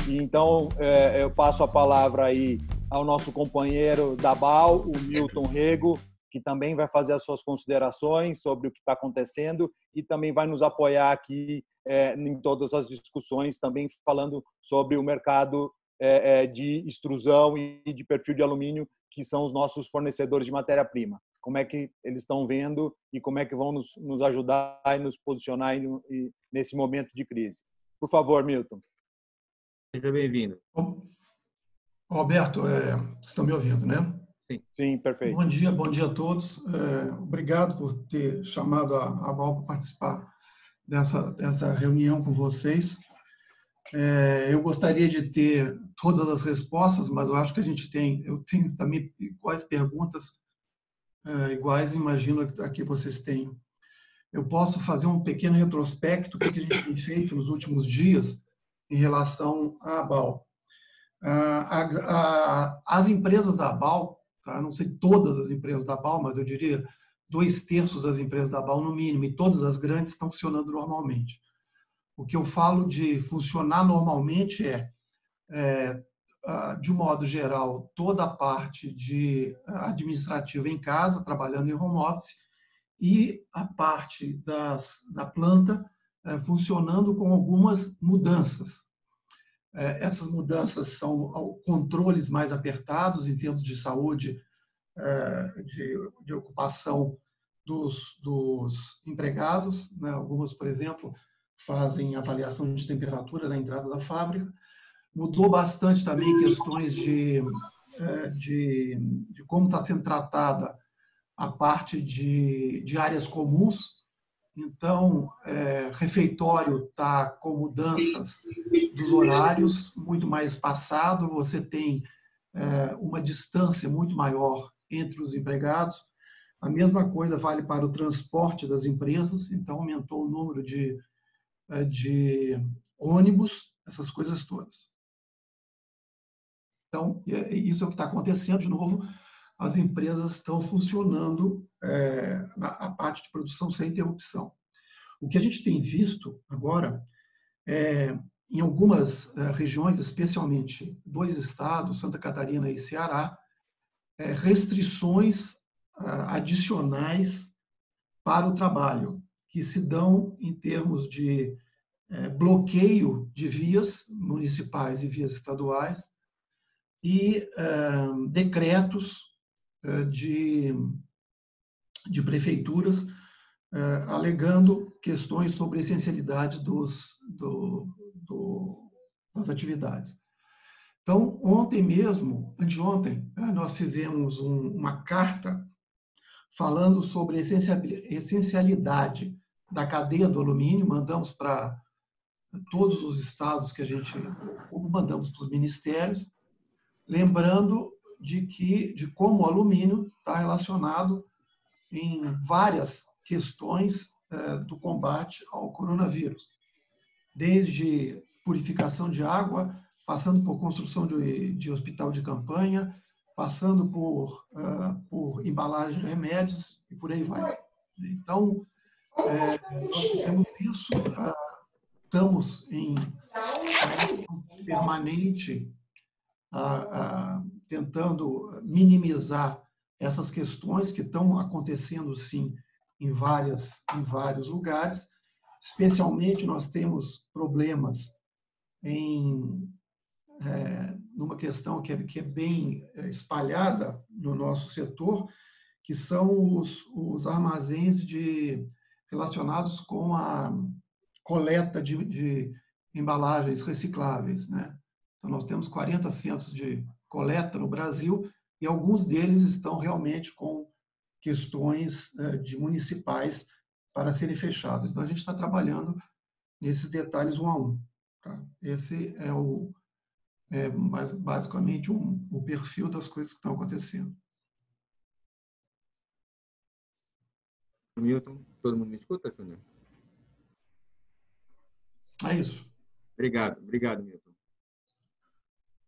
E então, eu passo a palavra aí ao nosso companheiro da BAL, o Milton Rego, que também vai fazer as suas considerações sobre o que está acontecendo e também vai nos apoiar aqui em todas as discussões, também falando sobre o mercado de extrusão e de perfil de alumínio, que são os nossos fornecedores de matéria-prima. Como é que eles estão vendo e como é que vão nos ajudar e nos posicionar nesse momento de crise. Por favor, Milton. Seja bem-vindo. Roberto, vocês estão me ouvindo, né? Sim. Sim, perfeito. Bom dia a todos. Obrigado por ter chamado a BAL para participar dessa reunião com vocês. Eu gostaria de ter todas as respostas, mas eu acho que eu tenho também iguais perguntas, iguais, imagino, a que vocês tenham. Eu posso fazer um pequeno retrospecto do que a gente tem feito nos últimos dias em relação à BAL. As empresas da BAL, tá? Não sei todas as empresas da BAL, mas eu diria 2/3 das empresas da BAL, no mínimo, e todas as grandes estão funcionando normalmente. O que eu falo de funcionar normalmente de um modo geral, toda a parte administrativa em casa, trabalhando em home office, e a parte da planta funcionando com algumas mudanças. Essas mudanças são controles mais apertados em termos de saúde, de ocupação dos empregados, né? Algumas, por exemplo, fazem avaliação de temperatura na entrada da fábrica. Mudou bastante também questões de como está sendo tratada a parte de áreas comuns. Então, refeitório está com mudanças dos horários, muito mais espaçado, você tem uma distância muito maior entre os empregados. A mesma coisa vale para o transporte das empresas, então aumentou o número de ônibus, essas coisas todas. Então, isso é o que está acontecendo. De novo, as empresas estão funcionando a parte de produção sem interrupção. O que a gente tem visto agora, em algumas regiões, especialmente 2 estados, Santa Catarina e Ceará, restrições adicionais para o trabalho, que se dão em termos de bloqueio de vias municipais e vias estaduais e decretos de prefeituras alegando questões sobre a essencialidade das atividades. Então, anteontem, nós fizemos uma carta falando sobre a essencialidade da cadeia do alumínio, mandamos para todos os estados mandamos para os ministérios, lembrando de como o alumínio está relacionado em várias questões do combate ao coronavírus, desde purificação de água, passando por construção de hospital de campanha, passando por embalagem de remédios e por aí vai. Então, nós fizemos isso, estamos em permanente tentando minimizar essas questões que estão acontecendo, sim, em vários lugares. Especialmente, nós temos problemas numa questão que é bem espalhada no nosso setor, que são os armazéns relacionados com a coleta de embalagens recicláveis, né? Então, nós temos 40 centros de coleta no Brasil e alguns deles estão realmente com questões municipais para serem fechados. Então, a gente está trabalhando nesses detalhes um a um. Tá? Esse é basicamente o perfil das coisas que estão acontecendo. Milton, todo mundo me escuta, Júnior? É isso. Obrigado, Milton.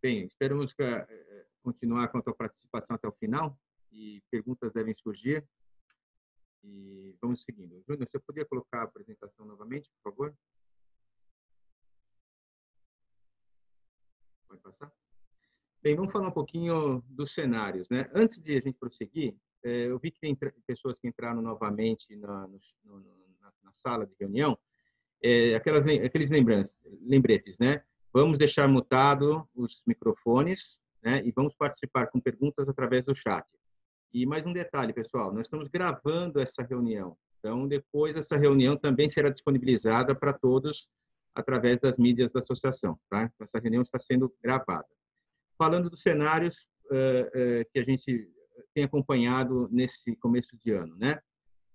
Bem, esperamos continuar com a tua participação até o final e perguntas devem surgir. E vamos seguindo. Júnior, você poderia colocar a apresentação novamente, por favor? passar? Bem, vamos falar um pouquinho dos cenários, né? Antes de a gente prosseguir, eu vi que tem pessoas que entraram novamente na sala de reunião, aqueles lembretes, né? Vamos deixar mutado os microfones, né? E vamos participar com perguntas através do chat. E mais um detalhe, pessoal, nós estamos gravando essa reunião. Então, depois essa reunião também será disponibilizada para todos através das mídias da associação, tá? Essa reunião está sendo gravada. Falando dos cenários que a gente tem acompanhado nesse começo de ano, né?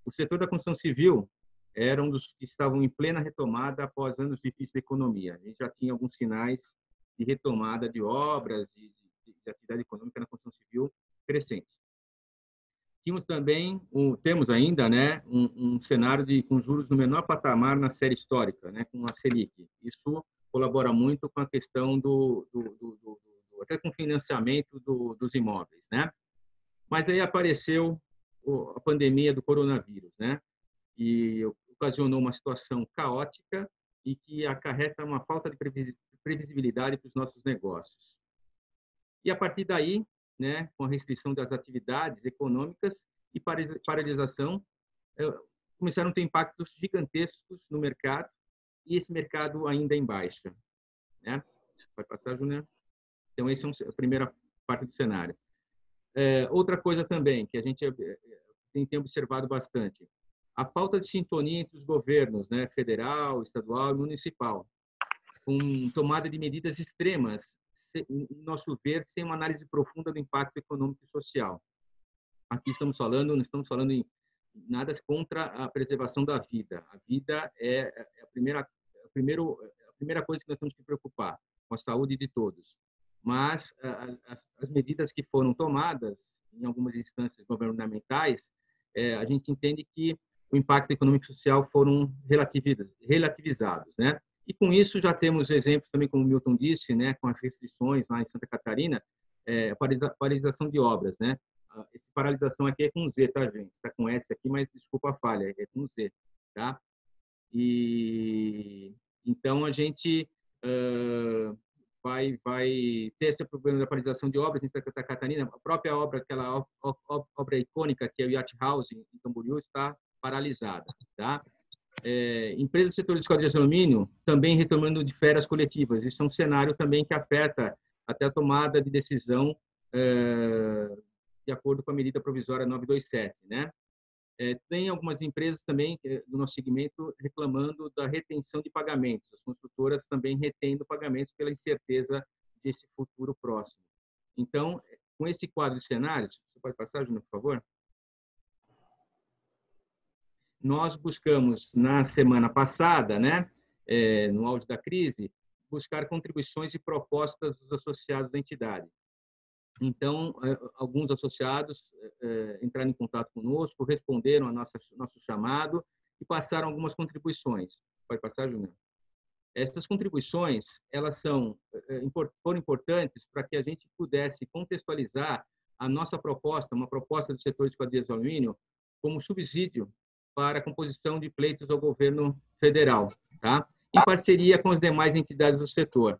O setor da construção civil era um dos que estavam em plena retomada após anos difíceis da economia. A gente já tinha alguns sinais de retomada de obras e de atividade econômica na construção civil crescente. Temos ainda, né, um cenário com juros no menor patamar na série histórica, né, com a Selic. Isso colabora muito com a questão até com o financiamento dos imóveis, né? Mas aí apareceu a pandemia do coronavírus, né? E ocasionou uma situação caótica e que acarreta uma falta de previsibilidade para os nossos negócios. E a partir daí, né, com a restrição das atividades econômicas e paralisação, começaram a ter impactos gigantescos no mercado, e esse mercado ainda em baixa, né? Vai passar, Júnior? Então, essa é a primeira parte do cenário. Outra coisa também que a gente tem observado bastante, a falta de sintonia entre os governos, né, federal, estadual e municipal, com tomada de medidas extremas, no nosso ver, sem uma análise profunda do impacto econômico e social. Aqui não estamos falando em nada contra a preservação da vida. A vida é a primeira coisa que nós temos que preocupar, com a saúde de todos. Mas as medidas que foram tomadas em algumas instâncias governamentais, a gente entende que o impacto econômico e social foram relativizados, né? E com isso já temos exemplos também, como o Milton disse, né, com as restrições lá em Santa Catarina, paralisação de obras, né? Essa paralisação aqui é com Z, tá, gente? Está com S aqui, mas desculpa a falha, é com Z, tá? E então a gente vai ter esse problema da paralisação de obras em Santa Catarina. A própria obra, aquela obra icônica que é o Yacht House em Camboriú, está paralisada, tá? Empresas do setor de esquadrias de alumínio também retomando de férias coletivas. Isso é um cenário também que afeta até a tomada de decisão de acordo com a medida provisória 927, né? Tem algumas empresas também do nosso segmento reclamando da retenção de pagamentos. As construtoras também retendo pagamentos pela incerteza desse futuro próximo. Então, com esse quadro de cenários, você pode passar, Júnior, por favor? Nós buscamos, na semana passada, né, no auge da crise, buscar contribuições e propostas dos associados da entidade. Então, alguns associados entraram em contato conosco, responderam ao nosso chamado e passaram algumas contribuições. Pode passar, Júnior? Essas contribuições, elas foram importantes para que a gente pudesse contextualizar a nossa proposta, uma proposta do setor de esquadrias de alumínio, como subsídio para a composição de pleitos ao governo federal, tá? Em parceria com as demais entidades do setor.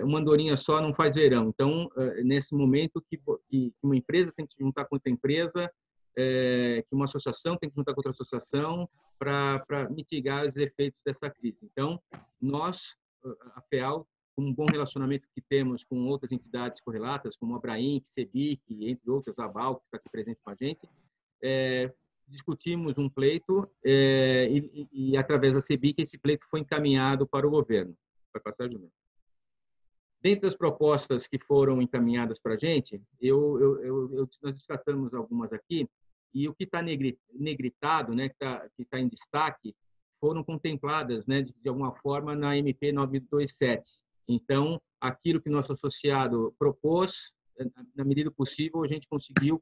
Uma andorinha só não faz verão. Então, nesse momento que uma empresa tem que se juntar com outra empresa, que uma associação tem que juntar com outra associação para mitigar os efeitos dessa crise. Então, nós, a FEAL, com um bom relacionamento que temos com outras entidades correlatas, como a Abrainc, CEBIC, entre outras, a ABAL, que está aqui presente com a gente, discutimos um pleito e através da CEBIC, esse pleito foi encaminhado para o governo. Vai passar, Júnior? Dentro das propostas que foram encaminhadas para a gente, nós destacamos algumas aqui, e o que está negritado, né, que tá em destaque, foram contempladas, né, de alguma forma na MP 927. Então, aquilo que nosso associado propôs, na medida do possível, a gente conseguiu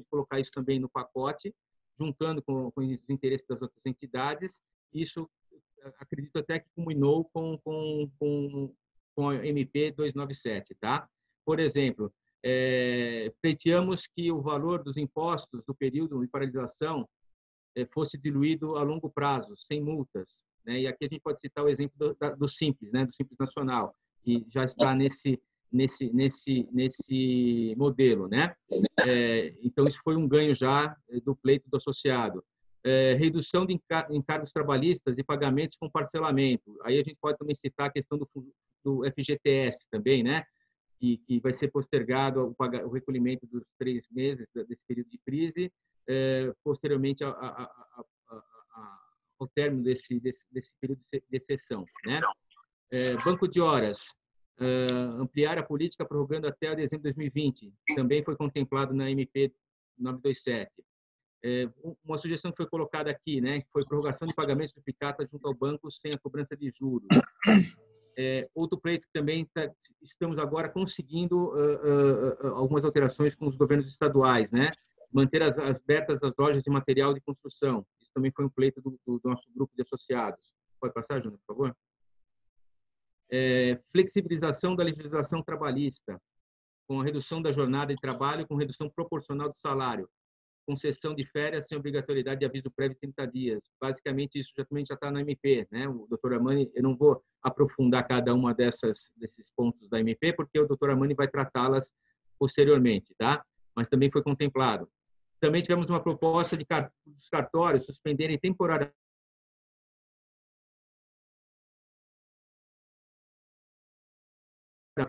colocar isso também no pacote, juntando com os interesses das outras entidades. Isso, acredito até que culminou com a MP 297, tá? Por exemplo, pleiteamos que o valor dos impostos do período de paralisação fosse diluído a longo prazo, sem multas, né? E aqui a gente pode citar o exemplo do Simples, né? Do Simples Nacional, que já está nesse nesse modelo, né? Então, isso foi um ganho já do pleito do associado. Redução de encargos trabalhistas e pagamentos com parcelamento. Aí a gente pode também citar a questão do FGTS também, né? Que vai ser postergado o recolhimento dos 3 meses desse período de crise, posteriormente ao término desse período de exceção, né? Banco de horas. Ampliar a política prorrogando até dezembro de 2020. Também foi contemplado na MP 927. Uma sugestão que foi colocada aqui, né, que foi prorrogação de pagamentos duplicados junto ao banco sem a cobrança de juros. Outro pleito que também estamos agora conseguindo algumas alterações com os governos estaduais, né? Manter abertas as lojas de material de construção. Isso também foi um pleito do nosso grupo de associados. Pode passar, Júnior, por favor? Flexibilização da legislação trabalhista, com a redução da jornada de trabalho, com redução proporcional do salário, concessão de férias sem obrigatoriedade de aviso prévio de 30 dias. Basicamente, isso também já está na MP, né? O doutor Armani, eu não vou aprofundar cada uma desses pontos da MP, porque o doutor Armani vai tratá-las posteriormente, tá? Mas também foi contemplado. Também tivemos uma proposta dos cartórios suspenderem temporariamente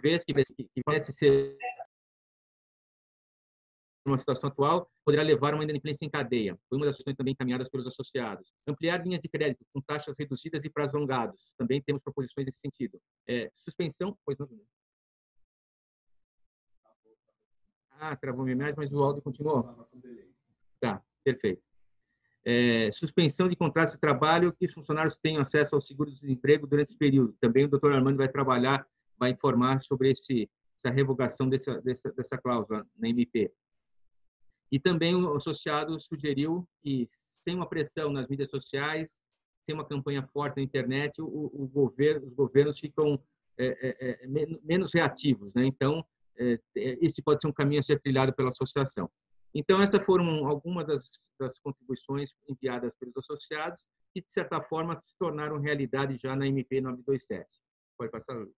vez que parece ser uma situação atual, poderá levar a uma inadimplência em cadeia. Foi uma das questões também encaminhadas pelos associados. Ampliar linhas de crédito com taxas reduzidas e prazos alongados. Também temos proposições nesse sentido. Suspensão... Pois não. Travou minha imagem, mas o áudio continuou. Tá, perfeito. Suspensão de contratos de trabalho que os funcionários tenham acesso ao seguro-desemprego durante esse período. Também o doutor Armando vai informar sobre essa revogação dessa cláusula na MP. E também o associado sugeriu que, sem uma pressão nas mídias sociais, sem uma campanha forte na internet, os governos ficam menos reativos, né? Então, esse pode ser um caminho a ser trilhado pela associação. Então, essas foram algumas das contribuições enviadas pelos associados que, de certa forma, se tornaram realidade já na MP 927. Pode passar, Luiz.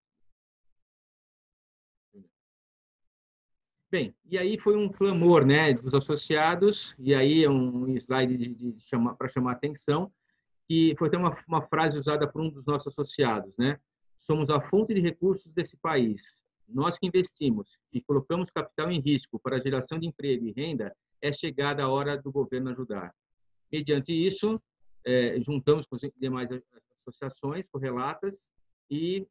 Bem, e aí foi um clamor, né, dos associados, e aí é um slide para chamar a atenção, que foi até uma frase usada por um dos nossos associados, né? Somos a fonte de recursos desse país. Nós que investimos e colocamos capital em risco para a geração de emprego e renda, é chegada a hora do governo ajudar. Mediante isso, juntamos com as demais associações correlatas e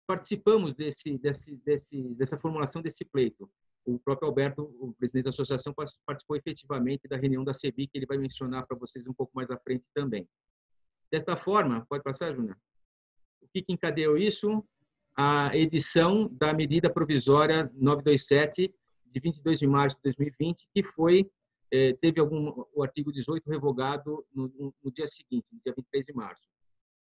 participamos dessa formulação desse pleito. O próprio Alberto, o presidente da associação, participou efetivamente da reunião da CEBI, que ele vai mencionar para vocês um pouco mais à frente também. Desta forma, pode passar, Júnior? O que encadeou isso? A edição da medida provisória 927, de 22 de março de 2020, que teve o artigo 18 revogado no dia seguinte, no dia 23 de março.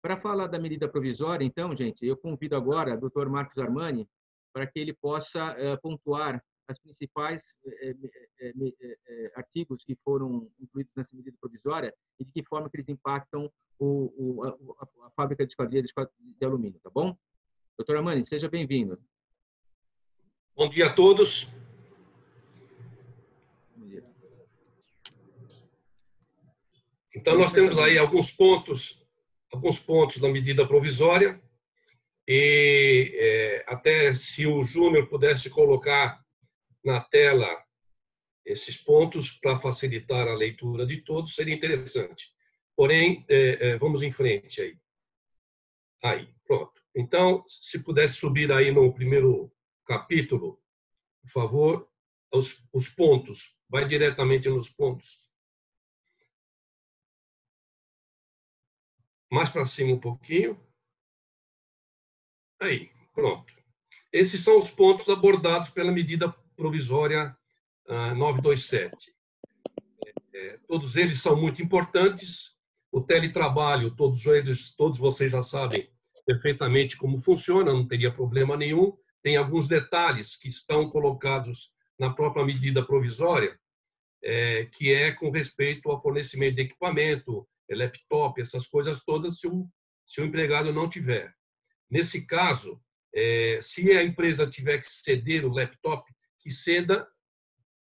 Para falar da medida provisória, então, gente, eu convido agora o Dr. Marcos Armani para que ele possa pontuar as principais artigos que foram incluídos nessa medida provisória e de que forma que eles impactam a fábrica de esquadria de alumínio, tá bom? Doutor Armani, seja bem-vindo. Bom dia a todos. Bom dia. Então, nós temos aí alguns pontos da medida provisória e até se o Júnior pudesse colocar na tela esses pontos para facilitar a leitura de todos, seria interessante. Porém, vamos em frente aí. Aí, pronto. Então, se pudesse subir aí no primeiro capítulo, por favor, os pontos. Vai diretamente nos pontos. Mais para cima um pouquinho. Aí, pronto. Esses são os pontos abordados pela medida provisória 927. Todos eles são muito importantes. O teletrabalho, todos vocês já sabem perfeitamente como funciona, não teria problema nenhum. Tem alguns detalhes que estão colocados na própria medida provisória, que é com respeito ao fornecimento de equipamento, laptop, essas coisas todas, se o empregado não tiver. Nesse caso, Se a empresa tiver que ceder o laptop, que ceda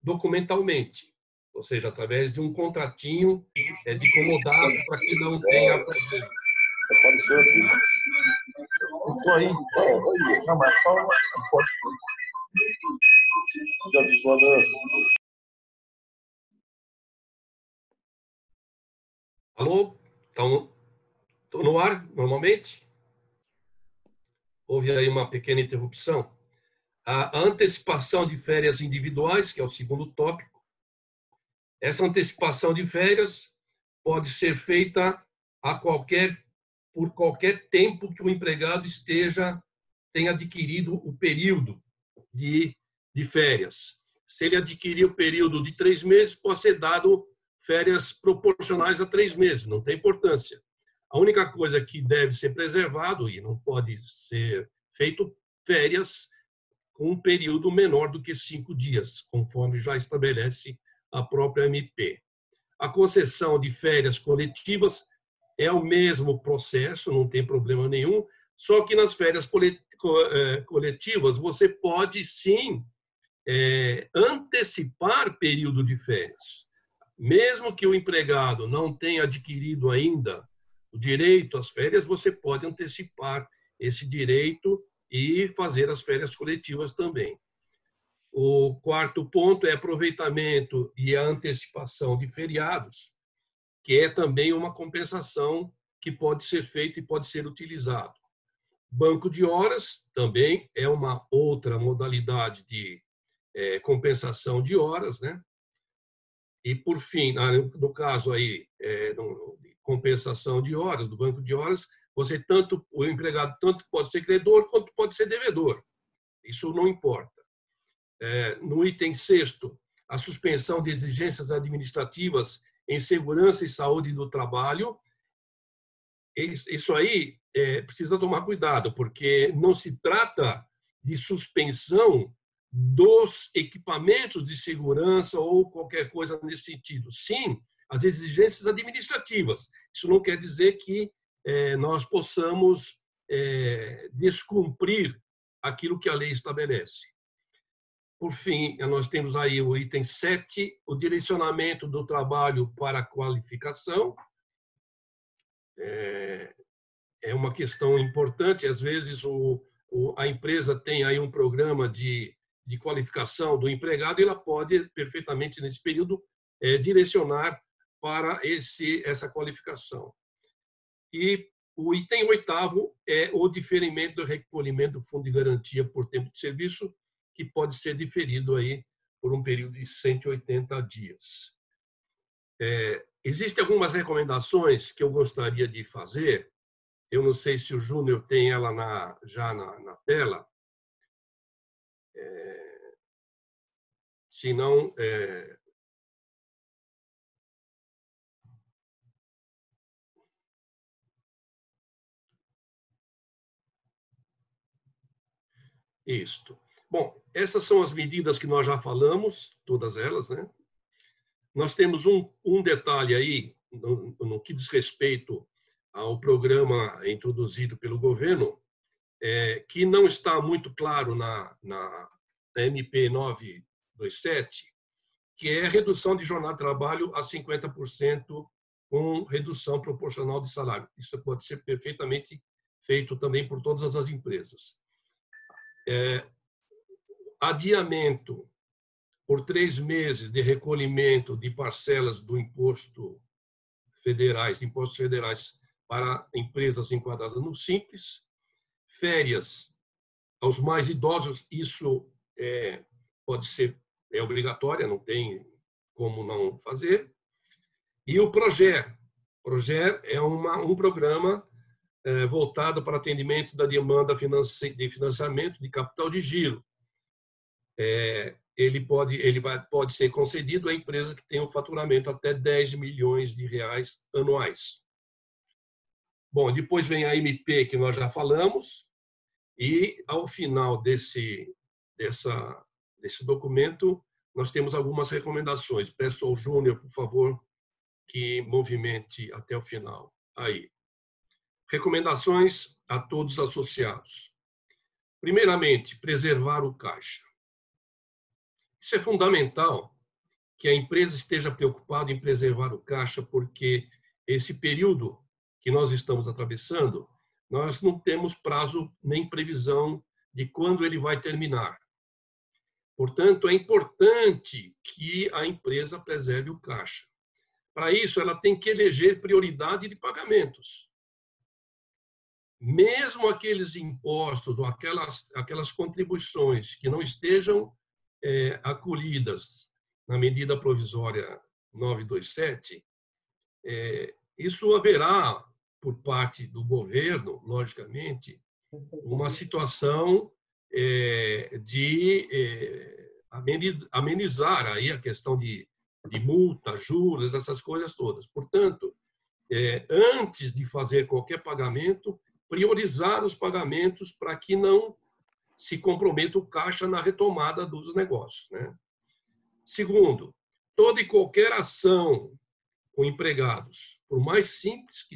documentalmente, ou seja, através de um contratinho de comodato para que não tenha problema. Apareceu aqui. Estou aí. Não, mas fala, pode. Já visualizou. Alô? Estou no ar, normalmente? Houve aí uma pequena interrupção. A antecipação de férias individuais, que é o segundo tópico. Essa antecipação de férias pode ser feita por qualquer tempo que o empregado tenha adquirido o período de férias. Se ele adquirir o período de 3 meses, pode ser dado férias proporcionais a 3 meses, não tem importância. A única coisa que deve ser preservado, e não pode ser feito, férias com um período menor do que 5 dias, conforme já estabelece a própria MP. A concessão de férias coletivas é o mesmo processo, não tem problema nenhum, só que nas férias coletivas você pode sim antecipar período de férias. Mesmo que o empregado não tenha adquirido ainda o direito às férias, você pode antecipar esse direito e fazer as férias coletivas também. O quarto ponto é aproveitamento e a antecipação de feriados, que é também uma compensação que pode ser feita e pode ser utilizado. Banco de horas também é uma outra modalidade de compensação de horas, né? E, por fim, no caso aí, de compensação de horas, do banco de horas, o empregado tanto pode ser credor quanto pode ser devedor. Isso não importa. No item 6º, a suspensão de exigências administrativas em segurança e saúde do trabalho. Isso aí precisa tomar cuidado, porque não se trata de suspensão dos equipamentos de segurança ou qualquer coisa nesse sentido. Sim, as exigências administrativas. Isso não quer dizer que nós possamos descumprir aquilo que a lei estabelece. Por fim, nós temos aí o item 7, o direcionamento do trabalho para a qualificação. É uma questão importante. Às vezes, a empresa tem aí um programa de qualificação do empregado e ela pode, perfeitamente, nesse período, direcionar para essa qualificação. E o item 8º é o diferimento do recolhimento do fundo de garantia por tempo de serviço, que pode ser diferido aí por um período de 180 dias. Existem algumas recomendações que eu gostaria de fazer. Eu não sei se o Júnior tem ela já na tela. Se não, isto. Bom, essas são as medidas que nós já falamos, todas elas, né? Nós temos um detalhe aí, no que diz respeito ao programa introduzido pelo governo, que não está muito claro na MP 927, que é a redução de jornada de trabalho a 50% com redução proporcional de salário. Isso pode ser perfeitamente feito também por todas as empresas. Adiamento por 3 meses de recolhimento de parcelas do impostos federais para empresas enquadradas no Simples. Férias aos mais idosos, isso pode ser obrigatória, não tem como não fazer. E o PROGER. PROGER é um programa voltado para atendimento da demanda de financiamento de capital de giro. Ele pode ser concedido a empresas que tenham faturamento até 10 milhões de reais anuais. Bom, depois vem a MP, que nós já falamos, e ao final desse documento, nós temos algumas recomendações. Peço ao Júnior, por favor, que movimente até o final. Aí. Recomendações a todos os associados. Primeiramente, preservar o caixa. Isso é fundamental, que a empresa esteja preocupada em preservar o caixa, porque esse período que nós estamos atravessando, nós não temos prazo nem previsão de quando ele vai terminar. Portanto, é importante que a empresa preserve o caixa. Para isso, ela tem que eleger prioridade de pagamentos. Mesmo aqueles impostos ou aquelas contribuições que não estejam acolhidas na medida provisória 927, isso haverá, por parte do governo, logicamente, uma situação de amenizar aí a questão de multa, juros, essas coisas todas. Portanto, antes de fazer qualquer pagamento, priorizar os pagamentos para que não se comprometa o caixa na retomada dos negócios, né? Segundo, toda e qualquer ação com empregados, por mais simples que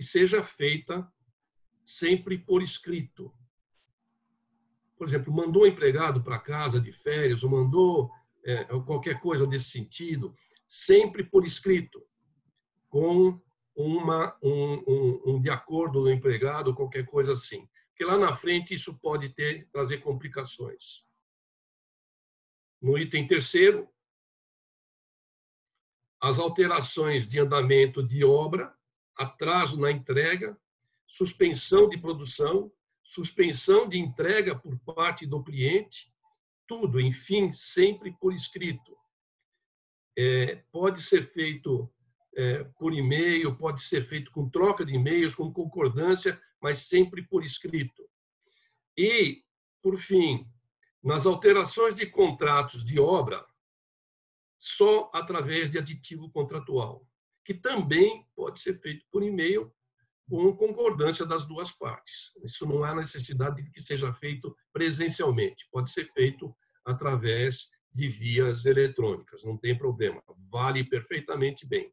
seja feita sempre por escrito. Por exemplo, mandou o empregado para casa de férias, ou mandou qualquer coisa desse sentido, sempre por escrito, com um de acordo do empregado, qualquer coisa assim. Porque lá na frente isso pode trazer complicações. No item 3º, as alterações de andamento de obra, atraso na entrega, suspensão de produção, suspensão de entrega por parte do cliente, tudo, enfim, sempre por escrito. Pode ser feito por e-mail, pode ser feito com troca de e-mails, com concordância, mas sempre por escrito. E, por fim, nas alterações de contratos de obra, só através de aditivo contratual, que também pode ser feito por e-mail com concordância das duas partes. Isso não há necessidade de que seja feito presencialmente, pode ser feito através de vias eletrônicas, não tem problema, vale perfeitamente bem.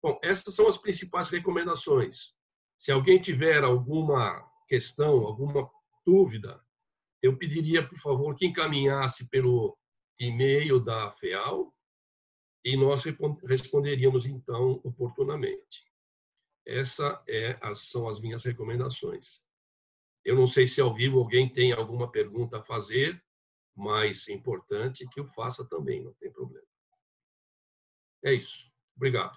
Bom, essas são as principais recomendações. Se alguém tiver alguma questão, alguma dúvida, eu pediria, por favor, que encaminhasse pelo e-mail da FEAL e nós responderíamos, então, oportunamente. Essas são as minhas recomendações. Eu não sei se ao vivo alguém tem alguma pergunta a fazer, mas é importante que o faça também, não tem problema. É isso. Obrigado.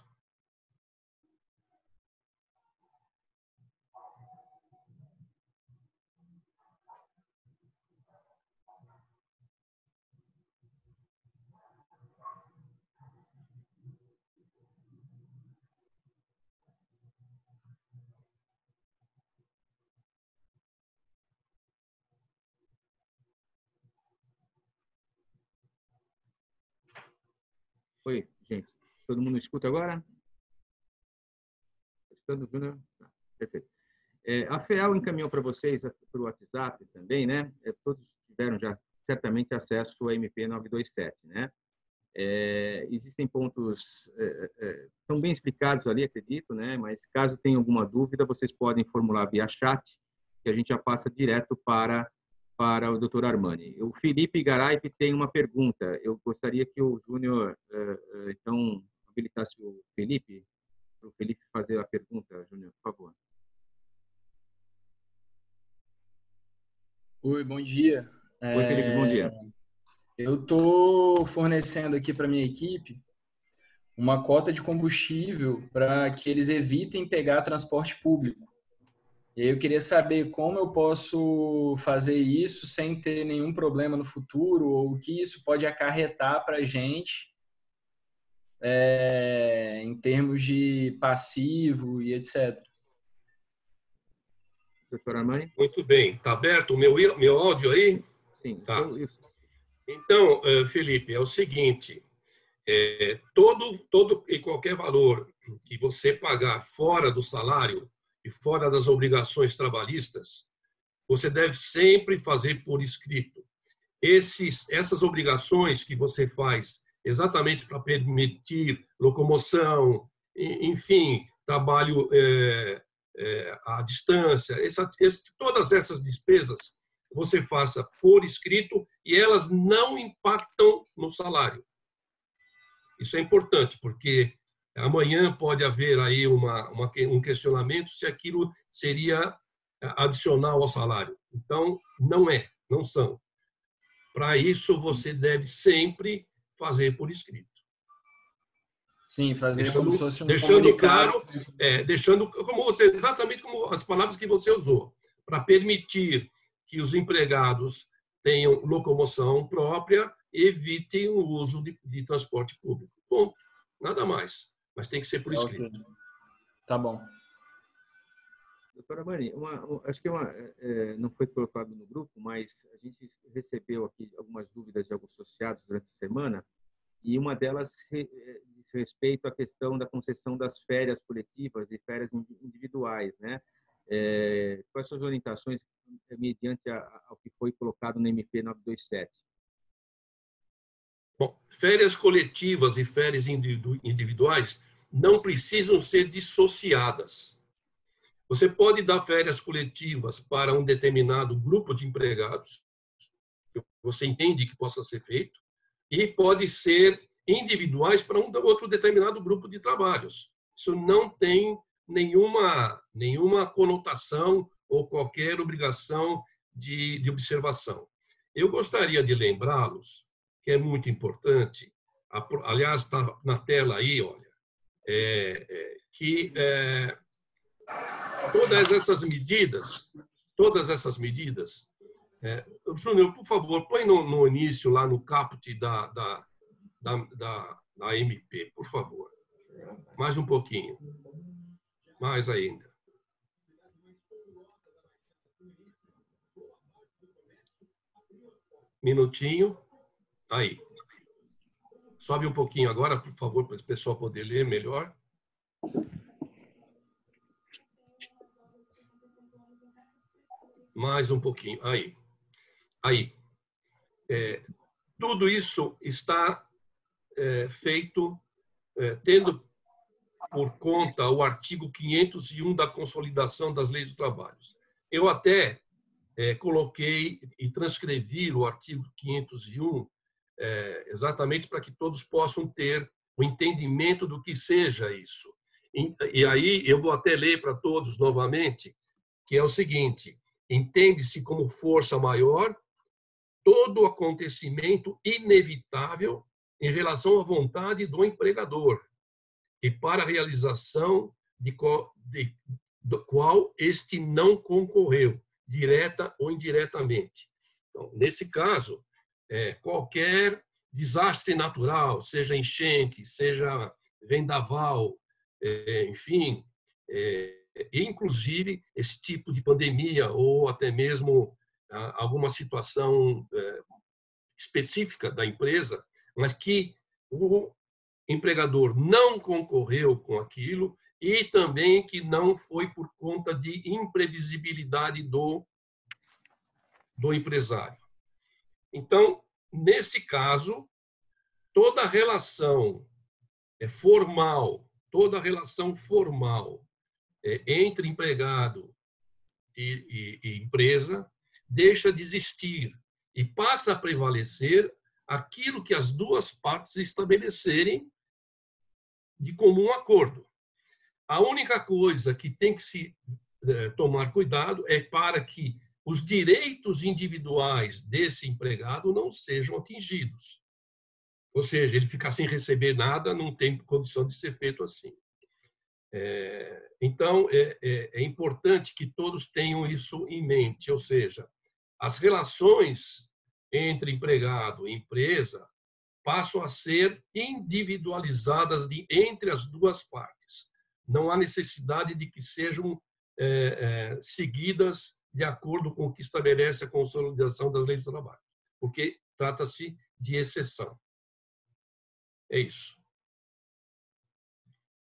Oi, gente. Todo mundo escuta agora? Escutando, Júnior? Perfeito. A FEAL encaminhou para vocês pelo WhatsApp também, né? Todos tiveram já certamente acesso ao MP 927, né? Existem pontos estão bem explicados ali, acredito, né? Mas caso tenha alguma dúvida, vocês podem formular via chat, que a gente já passa direto para o Dr. Armani. O Felipe Garaipe tem uma pergunta. Eu gostaria que o Júnior, então, habilitasse o Felipe, para o Felipe fazer a pergunta, Júnior, por favor. Oi, bom dia. Oi, Felipe, bom dia. Eu estou fornecendo aqui para a minha equipe uma cota de combustível para que eles evitem pegar transporte público. E aí eu queria saber como eu posso fazer isso sem ter nenhum problema no futuro, ou o que isso pode acarretar para a gente em termos de passivo e etc. Doutor Armani? Muito bem. Está aberto o meu áudio aí? Sim. Tá. Então, Felipe, é o seguinte, todo e qualquer valor que você pagar fora do salário e fora das obrigações trabalhistas, você deve sempre fazer por escrito. Essas obrigações que você faz exatamente para permitir locomoção, enfim, trabalho a distância, todas essas despesas você faça por escrito e elas não impactam no salário. Isso é importante, porque amanhã pode haver aí um questionamento se aquilo seria adicional ao salário. Então, não são. Para isso, você deve sempre fazer por escrito. Sim, fazer como se fosse um deixando comunicado. Claro, exatamente como as palavras que você usou, para permitir que os empregados tenham locomoção própria, evitem o uso de transporte público. Ponto. Nada mais. Mas tem que ser por escrito. Okay. Tá bom. Doutora Mani, acho que não foi colocado no grupo, mas a gente recebeu aqui algumas dúvidas de alguns associados durante a semana, e uma delas diz respeito à questão da concessão das férias coletivas e férias individuais, né? Quais são as orientações mediante ao que foi colocado no MP 927? Bom, férias coletivas e férias individuais não precisam ser dissociadas. Você pode dar férias coletivas para um determinado grupo de empregados, que você entende que possa ser feito, e pode ser individuais para um outro determinado grupo de trabalhos. Isso não tem nenhuma conotação ou qualquer obrigação de observação. Eu gostaria de lembrá-los, que é muito importante, aliás, está na tela aí, olha, que todas essas medidas, Júnior, por favor, põe no início, lá no caput da MP, por favor. Mais um pouquinho. Mais ainda. Minutinho. Aí. Sobe um pouquinho agora, por favor, para o pessoal poder ler melhor. Mais um pouquinho. Aí. Tudo isso está feito tendo por conta o artigo 501 da Consolidação das Leis do Trabalho. Eu até coloquei e transcrevi o artigo 501 exatamente para que todos possam ter o entendimento do que seja isso. E aí eu vou até ler para todos novamente, que é o seguinte: entende-se como força maior todo acontecimento inevitável em relação à vontade do empregador e para a realização do qual este não concorreu, direta ou indiretamente. Então, nesse caso, qualquer desastre natural, seja enchente, seja vendaval, enfim, inclusive esse tipo de pandemia ou até mesmo alguma situação específica da empresa, mas que o empregador não concorreu com aquilo e também que não foi por conta de imprevisibilidade do empresário. Então, nesse caso, toda relação formal entre empregado e empresa deixa de existir e passa a prevalecer aquilo que as duas partes estabelecerem de comum acordo. A única coisa que tem que se tomar cuidado é para que os direitos individuais desse empregado não sejam atingidos. Ou seja, ele ficar sem receber nada não tem condição de ser feito assim. Então, é importante que todos tenham isso em mente, ou seja, as relações entre empregado e empresa passam a ser individualizadas entre as duas partes. Não há necessidade de que sejam seguidas de acordo com o que estabelece a Consolidação das Leis do Trabalho, porque trata-se de exceção. É isso.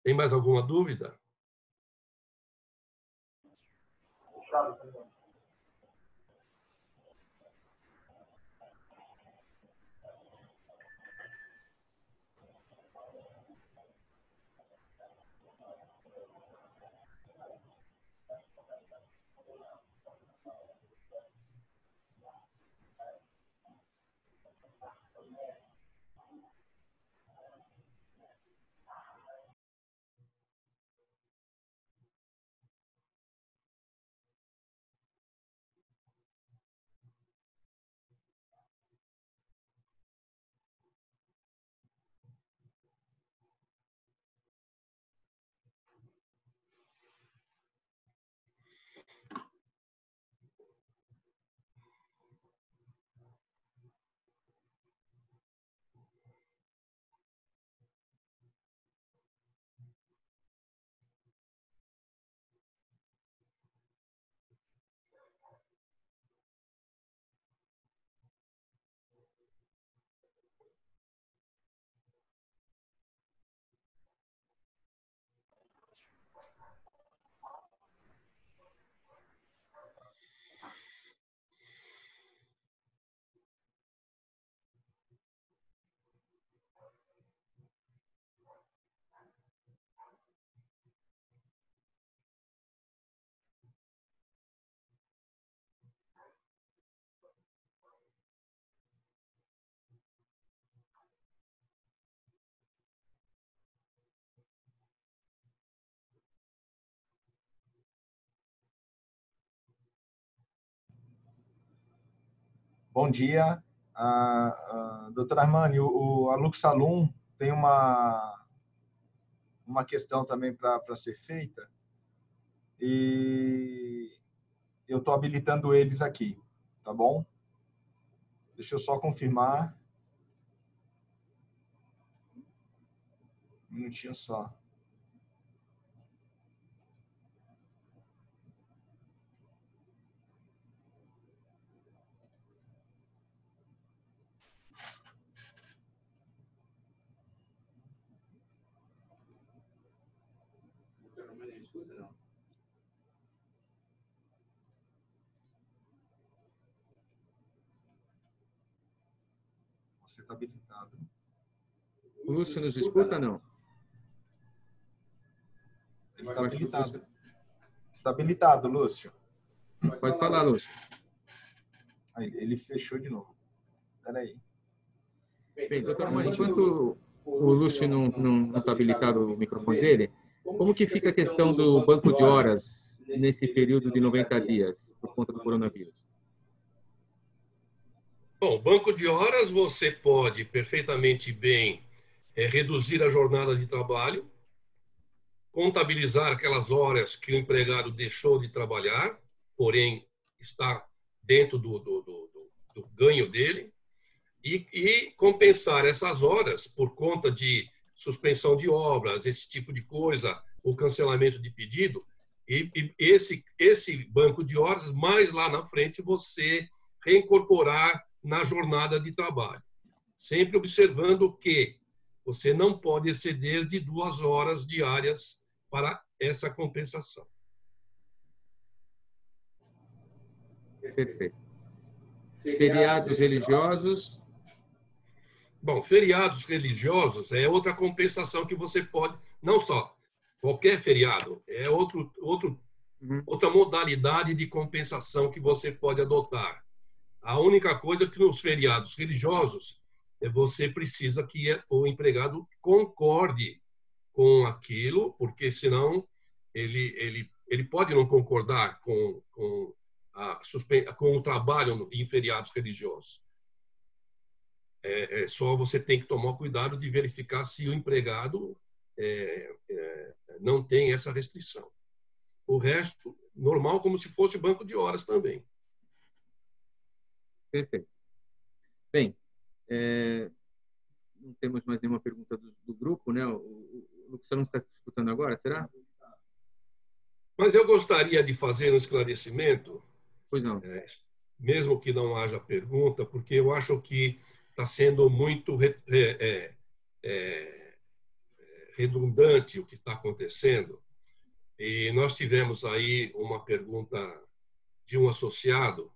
Tem mais alguma dúvida? Bom dia. Doutora Armani, a Luxalum tem uma questão também para ser feita e eu estou habilitando eles aqui, tá bom? Deixa eu só confirmar. Um minutinho só. Você está habilitado. O Lúcio nos escuta, não? Ele está habilitado. Está habilitado, Lúcio. Pode falar, Lúcio. Ele fechou de novo. Espera aí. Bem, doutor Armani, enquanto o Lúcio não está habilitado o microfone dele, como que fica a questão do banco de horas nesse período de 90 dias, por conta do coronavírus? Bom, banco de horas você pode perfeitamente bem reduzir a jornada de trabalho, contabilizar aquelas horas que o empregado deixou de trabalhar, porém está dentro do ganho dele, e compensar essas horas por conta de suspensão de obras, esse tipo de coisa, o cancelamento de pedido, e esse banco de horas, mais lá na frente, você reincorporar na jornada de trabalho. Sempre observando que você não pode exceder de 2 horas diárias para essa compensação. Perfeito. Feriados religiosos? Bom, feriados religiosos é outra compensação que você pode, não só qualquer feriado, é outra modalidade de compensação que você pode adotar. A única coisa que nos feriados religiosos você precisa que o empregado concorde com aquilo, porque senão ele pode não concordar com o trabalho em feriados religiosos. Só você tem que tomar cuidado de verificar se o empregado não tem essa restrição. O resto, normal, como se fosse banco de horas também. Perfeito. Bem, não temos mais nenhuma pergunta do grupo, né? O Luciano está escutando agora, será? Mas eu gostaria de fazer um esclarecimento, pois não. Mesmo que não haja pergunta, porque eu acho que está sendo muito redundante o que está acontecendo. E nós tivemos aí uma pergunta de um associado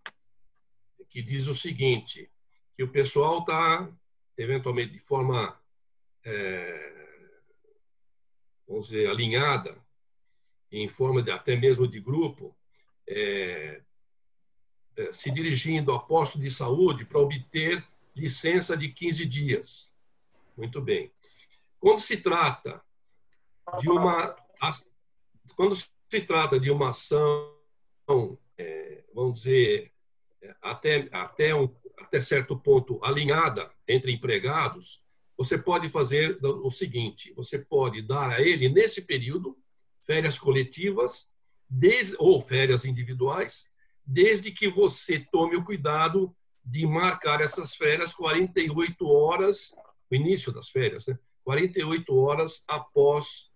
que diz o seguinte, que o pessoal está, eventualmente, de forma, vamos dizer, alinhada, em forma até mesmo de grupo, se dirigindo a posto de saúde para obter licença de 15 dias. Muito bem. Quando se trata de uma ação, vamos dizer, até certo ponto alinhada entre empregados, você pode fazer o seguinte, você pode dar a ele, nesse período, férias coletivas ou férias individuais, desde que você tome o cuidado de marcar essas férias 48 horas, o início das férias, né? 48 horas após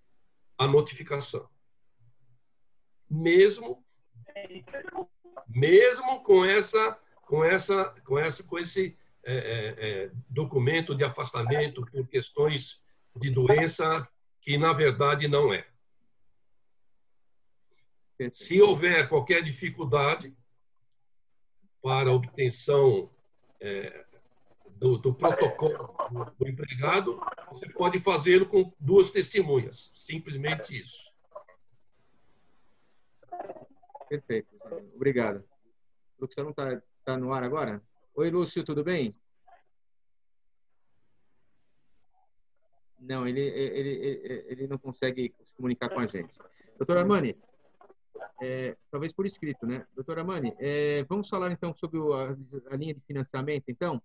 a notificação. Mesmo com esse documento de afastamento por questões de doença que, na verdade, não é. Se houver qualquer dificuldade para a obtenção do protocolo do empregado, você pode fazê-lo com 2 testemunhas. Simplesmente isso. Perfeito. Obrigado. O Luciano está no ar agora? Oi, Lúcio, tudo bem? Não, ele não consegue se comunicar com a gente. Doutor Armani, talvez por escrito, né? Doutora Mani, vamos falar então sobre a linha de financiamento, então?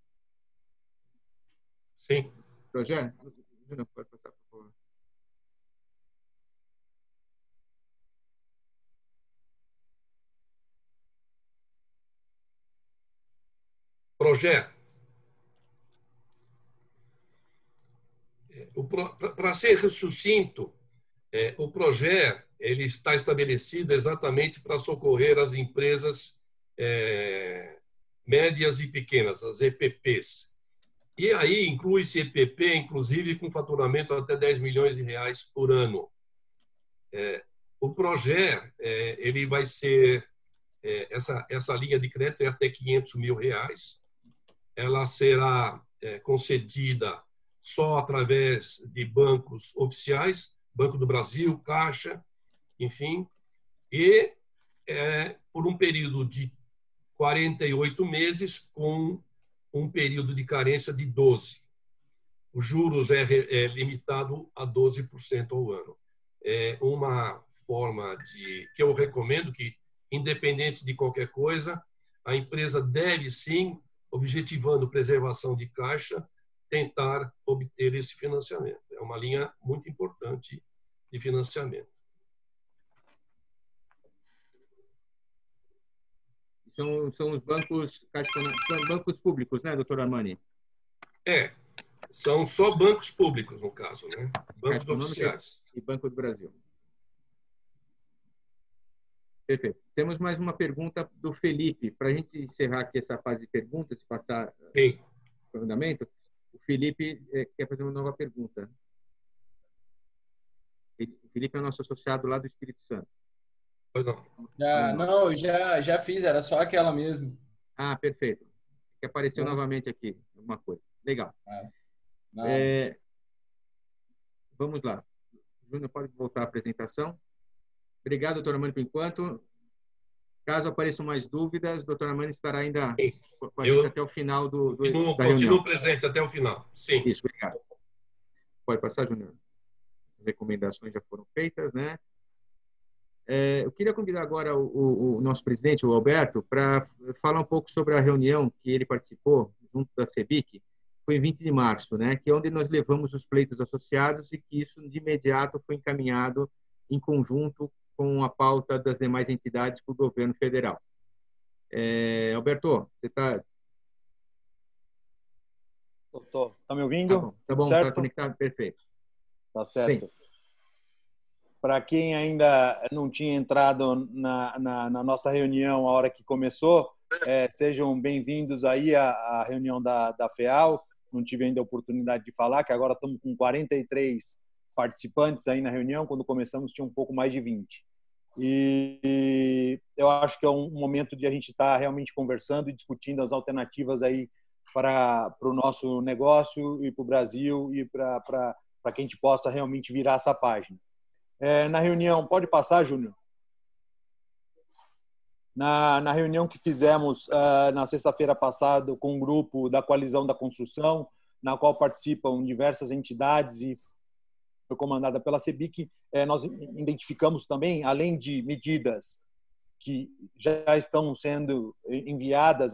Sim. Projeto? Júnior, pode passar, por favor. Projeto. Para ser sucinto, o projeto ele está estabelecido exatamente para socorrer as empresas médias e pequenas, as EPPs. E aí inclui-se EPP, inclusive com faturamento até 10 milhões de reais por ano. O projeto ele vai ser essa linha de crédito é até 500 mil reais. Ela será concedida só através de bancos oficiais, Banco do Brasil, Caixa, enfim, e por um período de 48 meses com um período de carência de 12. Os juros é limitado a 12% ao ano. É uma forma que eu recomendo que, independente de qualquer coisa, a empresa deve sim, objetivando preservação de caixa, tentar obter esse financiamento. É uma linha muito importante de financiamento. São os bancos públicos, né, doutor Armani? São só bancos públicos, no caso, né? Bancos oficiais. E Banco do Brasil. Perfeito. Temos mais uma pergunta do Felipe. Para a gente encerrar aqui essa fase de perguntas, passar o andamento, o Felipe quer fazer uma nova pergunta. O Felipe é o nosso associado lá do Espírito Santo. Pois não. Não, já fiz, era só aquela mesmo. Ah, perfeito. Que apareceu novamente aqui, alguma coisa. Legal. Vamos lá. Júnior, pode voltar à apresentação. Obrigado, doutora Armani, por enquanto. Caso apareçam mais dúvidas, doutora Armani estará ainda com a gente até o final da reunião. Continuo presente até o final. Sim. Isso, obrigado. Pode passar, Júnior. As recomendações já foram feitas, né? Eu queria convidar agora o nosso presidente, o Alberto, para falar um pouco sobre a reunião que ele participou junto da CEBIC. Foi em 20 de março, né? Que é onde nós levamos os pleitos associados e que isso de imediato foi encaminhado em conjunto com a pauta das demais entidades para o governo federal. Alberto, você está... Está me ouvindo? Tá bom, está conectado? Perfeito. Tá certo. Para quem ainda não tinha entrado na nossa reunião a hora que começou, sejam bem-vindos aí à reunião da FEAL. Não tive ainda a oportunidade de falar, que agora estamos com 43 participantes aí na reunião. Quando começamos tinha um pouco mais de 20. E eu acho que é um momento de a gente estar realmente conversando e discutindo as alternativas aí para o nosso negócio e para o Brasil e para que a gente possa realmente virar essa página. Na reunião, pode passar, Júnior? Na reunião que fizemos na sexta-feira passada com um grupo da Coalizão da Construção, na qual participam diversas entidades e foi comandada pela CEBIC, nós identificamos também, além de medidas que já estão sendo enviadas,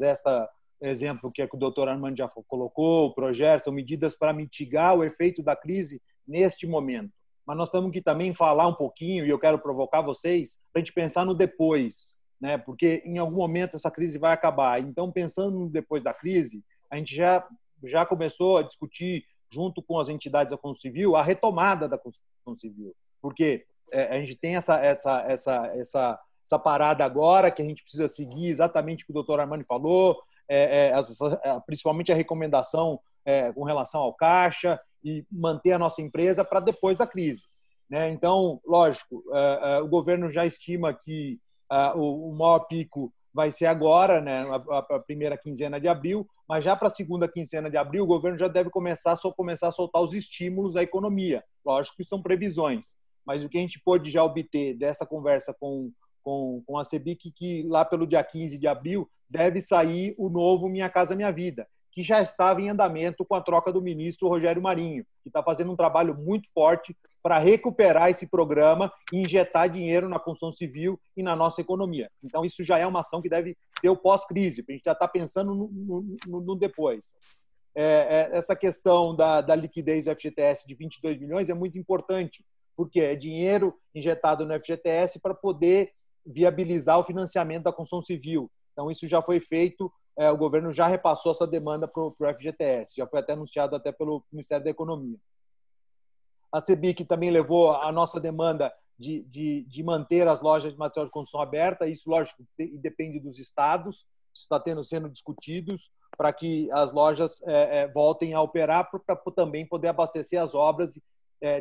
exemplo que o doutor Armando já colocou, o projeto, são medidas para mitigar o efeito da crise neste momento. Mas nós temos que também falar um pouquinho, e eu quero provocar vocês, para a gente pensar no depois, né? Porque em algum momento essa crise vai acabar. Então, pensando no depois da crise, a gente já começou a discutir, junto com as entidades da construção civil, a retomada da construção civil. Porque a gente tem essa parada agora, que a gente precisa seguir exatamente o que o doutor Armani falou, principalmente a recomendação com relação ao caixa e manter a nossa empresa para depois da crise, né? Então, lógico, o governo já estima que o maior pico vai ser agora, né, a primeira quinzena de abril, mas já para a segunda quinzena de abril o governo já deve começar a soltar os estímulos à economia. Lógico que são previsões, mas o que a gente pôde já obter dessa conversa com a CEBIC, que lá pelo dia 15 de abril deve sair o novo Minha Casa Minha Vida, que já estava em andamento com a troca do ministro Rogério Marinho, que está fazendo um trabalho muito forte para recuperar esse programa e injetar dinheiro na construção civil e na nossa economia. Então, isso já é uma ação que deve ser o pós-crise, a gente já está pensando no depois. Essa questão da liquidez do FGTS de 22 milhões é muito importante, porque é dinheiro injetado no FGTS para poder viabilizar o financiamento da construção civil. Então, isso já foi feito, o governo já repassou essa demanda para o FGTS, já foi até anunciado até pelo Ministério da Economia. A CEBIC também levou a nossa demanda de manter as lojas de material de construção abertas, isso, lógico, depende dos estados, isso está sendo discutidos para que as lojas voltem a operar para também poder abastecer as obras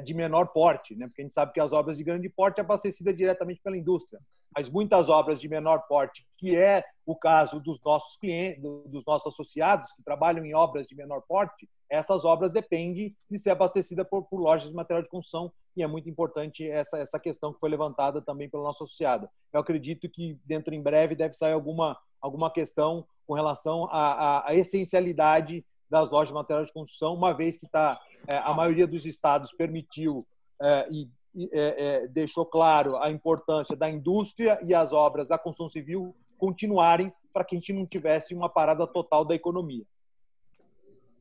de menor porte, né? Porque a gente sabe que as obras de grande porte é abastecida diretamente pela indústria, mas muitas obras de menor porte, que é o caso dos nossos clientes, dos nossos associados que trabalham em obras de menor porte, essas obras dependem de ser abastecidas por lojas de material de construção, e é muito importante essa questão que foi levantada também pelo nosso associado. Eu acredito que dentro em breve deve sair alguma questão com relação à essencialidade das lojas de material de construção, uma vez que a maioria dos estados permitiu e deixou claro a importância da indústria e as obras da construção civil continuarem para que a gente não tivesse uma parada total da economia.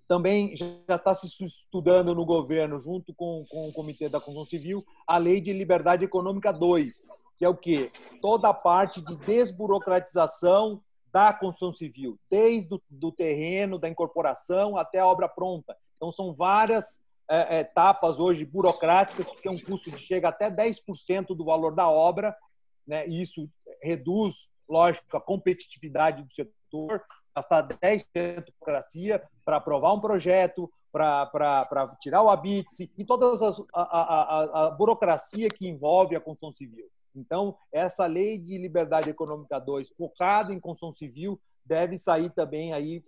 Também já está se estudando no governo, junto com o Comitê da Construção Civil, a Lei de Liberdade Econômica 2, que é o quê? Toda a parte de desburocratização da construção civil, desde do terreno, da incorporação até a obra pronta. Então, são várias etapas hoje burocráticas que têm um custo de chega até 10% do valor da obra, né? E isso reduz, lógico, a competitividade do setor, gastar 10% de burocracia para aprovar um projeto, para tirar o habite e toda a burocracia que envolve a construção civil. Então, essa Lei de Liberdade Econômica 2, focada em construção civil, deve sair também aí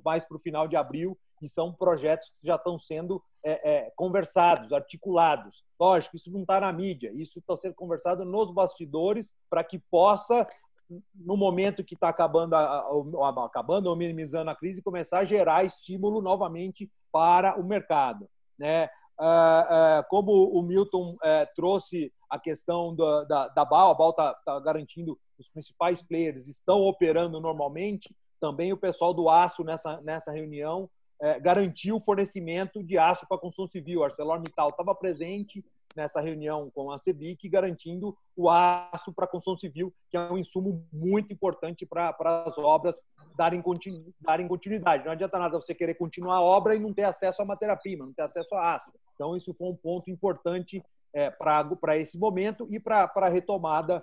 mais para o final de abril, e são projetos que já estão sendo conversados, articulados. Lógico, isso não está na mídia, isso está sendo conversado nos bastidores para que possa, no momento que está acabando ou minimizando a crise, começar a gerar estímulo novamente para o mercado, né? Como o Milton trouxe a questão da BAL, a BAL está garantindo os principais players estão operando normalmente, também o pessoal do aço nessa reunião garantiu o fornecimento de aço para a construção civil. A ArcelorMittal estava presente nessa reunião com a CEBIC, garantindo o aço para a construção civil, que é um insumo muito importante para as obras darem continuidade. Não adianta nada você querer continuar a obra e não ter acesso à matéria-prima, não ter acesso a aço. Então, isso foi um ponto importante para esse momento e para a retomada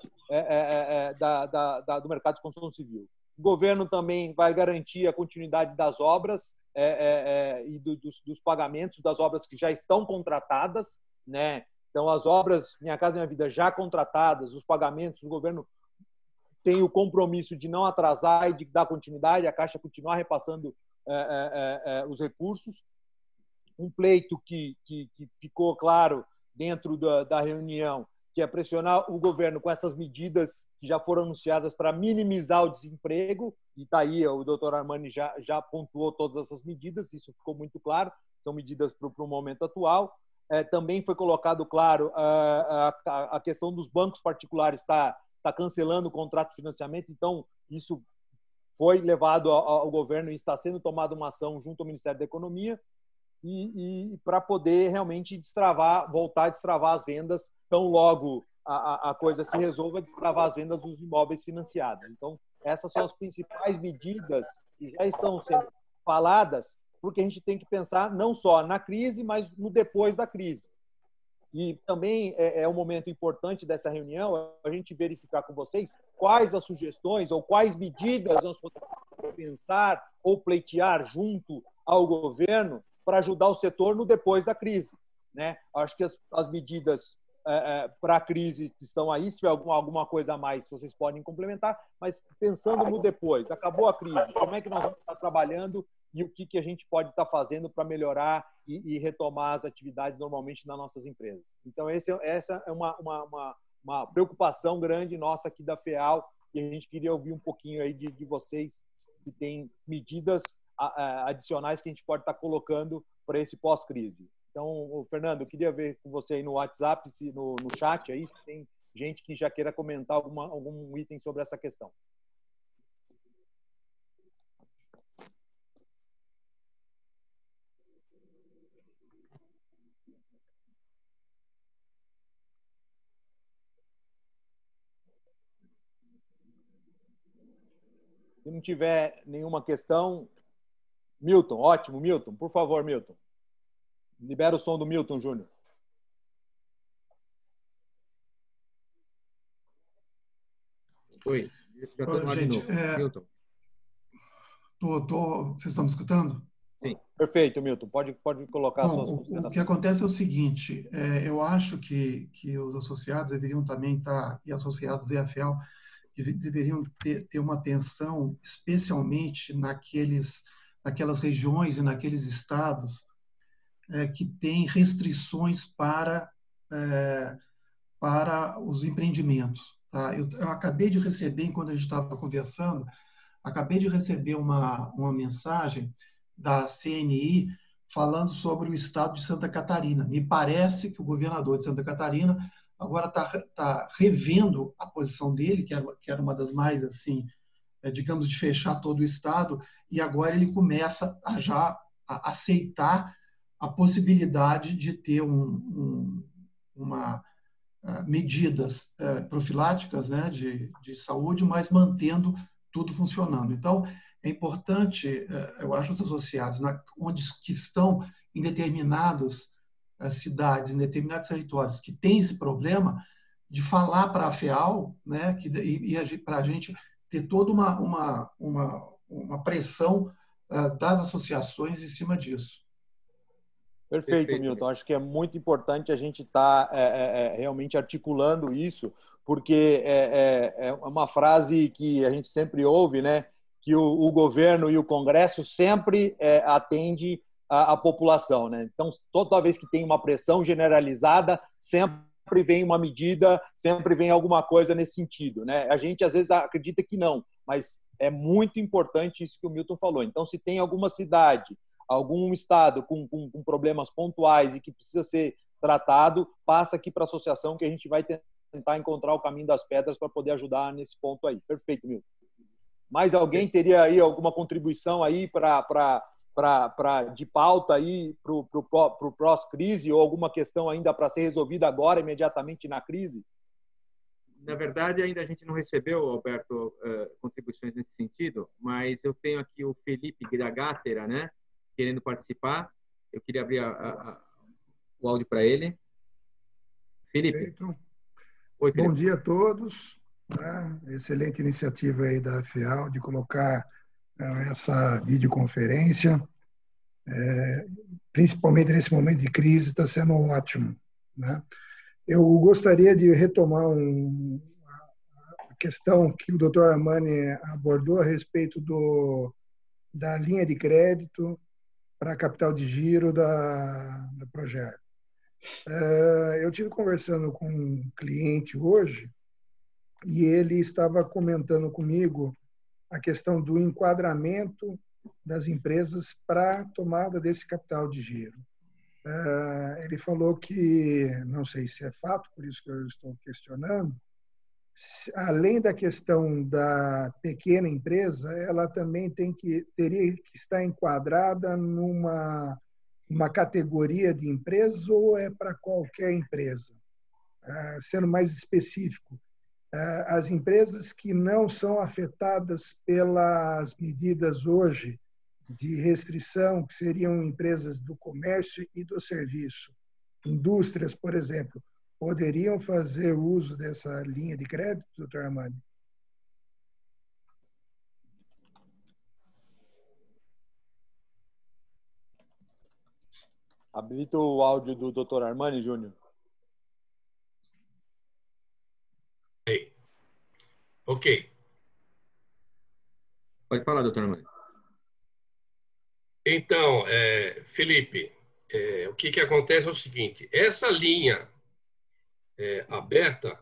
do mercado de construção civil. O governo também vai garantir a continuidade das obras e dos pagamentos das obras que já estão contratadas, né? Então, as obras Minha Casa Minha Vida já contratadas, os pagamentos, o governo tem o compromisso de não atrasar e de dar continuidade, a Caixa continuar repassando os recursos. Um pleito que ficou claro dentro da reunião, que é pressionar o governo com essas medidas que já foram anunciadas para minimizar o desemprego, e está aí, o doutor Armani já pontuou todas essas medidas, isso ficou muito claro, são medidas para o momento atual. Também foi colocado claro a questão dos bancos particulares está cancelando o contrato de financiamento, então isso foi levado ao governo e está sendo tomada uma ação junto ao Ministério da Economia e para poder realmente voltar a destravar as vendas, tão logo a coisa se resolva, destravar as vendas dos imóveis financiados. Então, essas são as principais medidas que já estão sendo faladas, porque a gente tem que pensar não só na crise, mas no depois da crise. E também é um momento importante dessa reunião a gente verificar com vocês quais as sugestões ou quais medidas nós podemos pensar ou pleitear junto ao governo para ajudar o setor no depois da crise, né? Acho que as medidas para a crise estão aí, se tiver alguma coisa a mais, vocês podem complementar, mas pensando no depois, acabou a crise, como é que nós vamos estar trabalhando e o que a gente pode estar fazendo para melhorar e retomar as atividades normalmente nas nossas empresas. Então, essa é uma preocupação grande nossa aqui da FEAL, e a gente queria ouvir um pouquinho aí de vocês, se tem medidas adicionais que a gente pode estar colocando para esse pós-crise. Então, Fernando, eu queria ver com você aí no WhatsApp, no chat aí, se tem gente que já queira comentar algum item sobre essa questão. Se não tiver nenhuma questão, Milton, ótimo, Milton. Por favor, Milton. Libera o som do Milton Júnior. Oi, já estou no ar de novo. Milton. Vocês estão me escutando? Sim. Perfeito, Milton. Pode colocar suas considerações. O que acontece é o seguinte, eu acho que os associados deveriam também estar, e associados EFL, deveriam ter uma atenção, especialmente naquelas regiões e naqueles estados que têm restrições para os empreendimentos. Tá? Eu acabei de receber, enquanto a gente estava conversando, acabei de receber uma mensagem da CNI falando sobre o estado de Santa Catarina. Me parece que o governador de Santa Catarina agora está revendo a posição dele, que era uma das mais, assim, digamos, de fechar todo o estado, e agora ele começa a aceitar a possibilidade de ter medidas profiláticas, né, de saúde, mas mantendo tudo funcionando. Então, é importante, eu acho, os associados, que estão em determinadas cidades, em determinados territórios que têm esse problema, de falar para a FEAL, né, para a gente ter toda uma pressão das associações em cima disso. Perfeito, Milton. Acho que é muito importante a gente estar realmente articulando isso, porque é uma frase que a gente sempre ouve, né? Que o governo e o Congresso sempre atende a população, né? Então, toda vez que tem uma pressão generalizada, sempre vem uma medida, sempre vem alguma coisa nesse sentido, né? A gente às vezes acredita que não, mas é muito importante isso que o Milton falou. Então, se tem alguma cidade, algum estado com problemas pontuais e que precisa ser tratado, passa aqui para a associação que a gente vai tentar encontrar o caminho das pedras para poder ajudar nesse ponto aí. Perfeito, Milton. Mais alguém teria aí alguma contribuição aí de pauta aí para o pós-crise ou alguma questão ainda para ser resolvida agora, imediatamente na crise? Na verdade, ainda a gente não recebeu, Alberto, contribuições nesse sentido, mas eu tenho aqui o Felipe Gratera, né, querendo participar. Eu queria abrir o áudio para ele. Felipe. Perfeito. Oi, Felipe. Bom dia a todos. Excelente iniciativa aí da FEAL de colocar essa videoconferência. Principalmente nesse momento de crise, está sendo ótimo, né? Eu gostaria de retomar a questão que o Dr. Armani abordou a respeito da linha de crédito para a capital de giro da Proger. Eu tive conversando com um cliente hoje e ele estava comentando comigo a questão do enquadramento das empresas para a tomada desse capital de giro. Ele falou que, não sei se é fato, por isso que eu estou questionando, além da questão da pequena empresa, ela também teria que estar enquadrada numa categoria de empresa ou é para qualquer empresa? Sendo mais específico, as empresas que não são afetadas pelas medidas hoje de restrição, que seriam empresas do comércio e do serviço, indústrias, por exemplo, poderiam fazer uso dessa linha de crédito, doutor Armani? Habilita o áudio do doutor Armani, Júnior. Ok. Pode falar, doutor Armani. Então, Felipe, o que acontece é o seguinte, essa linha aberta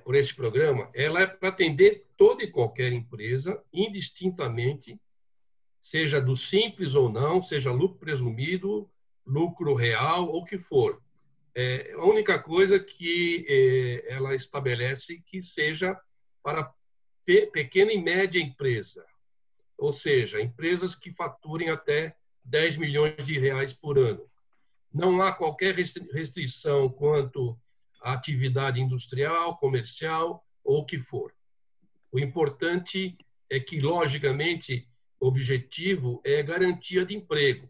por esse programa, ela é para atender toda e qualquer empresa, indistintamente, seja do simples ou não, seja lucro presumido lucro real ou o que for. A única coisa que ela estabelece que seja para pequena e média empresa, ou seja, empresas que faturem até 10 milhões de reais por ano. Não há qualquer restrição quanto à atividade industrial, comercial ou o que for. O importante é que, logicamente, o objetivo é garantia de emprego.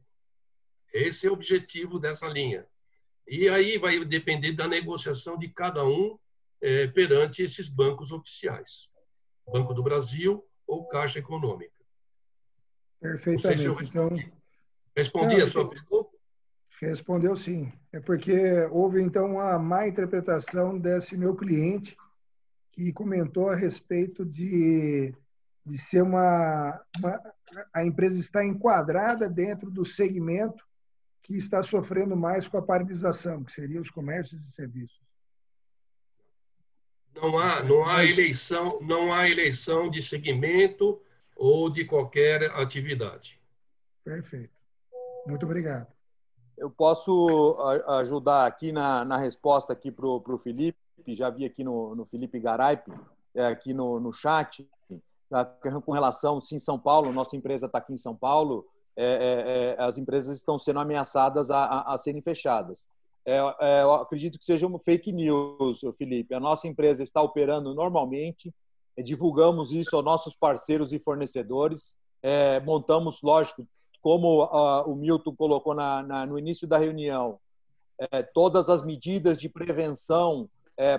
Esse é o objetivo dessa linha. E aí vai depender da negociação de cada um perante esses bancos oficiais. Banco do Brasil ou Caixa Econômica. Perfeitamente. Não sei se eu respondi a sua pergunta. Respondeu sim. É porque houve, então, uma má interpretação desse meu cliente que comentou a respeito de ser a empresa está enquadrada dentro do segmento que está sofrendo mais com a paralisação, que seria os comércios e serviços. Não há eleição de segmento ou de qualquer atividade. Perfeito. Muito obrigado. Eu posso ajudar aqui na resposta aqui para o Felipe, já vi aqui no Felipe Garaipe, aqui no chat, com relação, sim, São Paulo, nossa empresa está aqui em São Paulo, as empresas estão sendo ameaçadas a serem fechadas. Eu acredito que seja uma fake news, Felipe. A nossa empresa está operando normalmente, divulgamos isso aos nossos parceiros e fornecedores, montamos, lógico, como o Milton colocou no início da reunião, todas as medidas de prevenção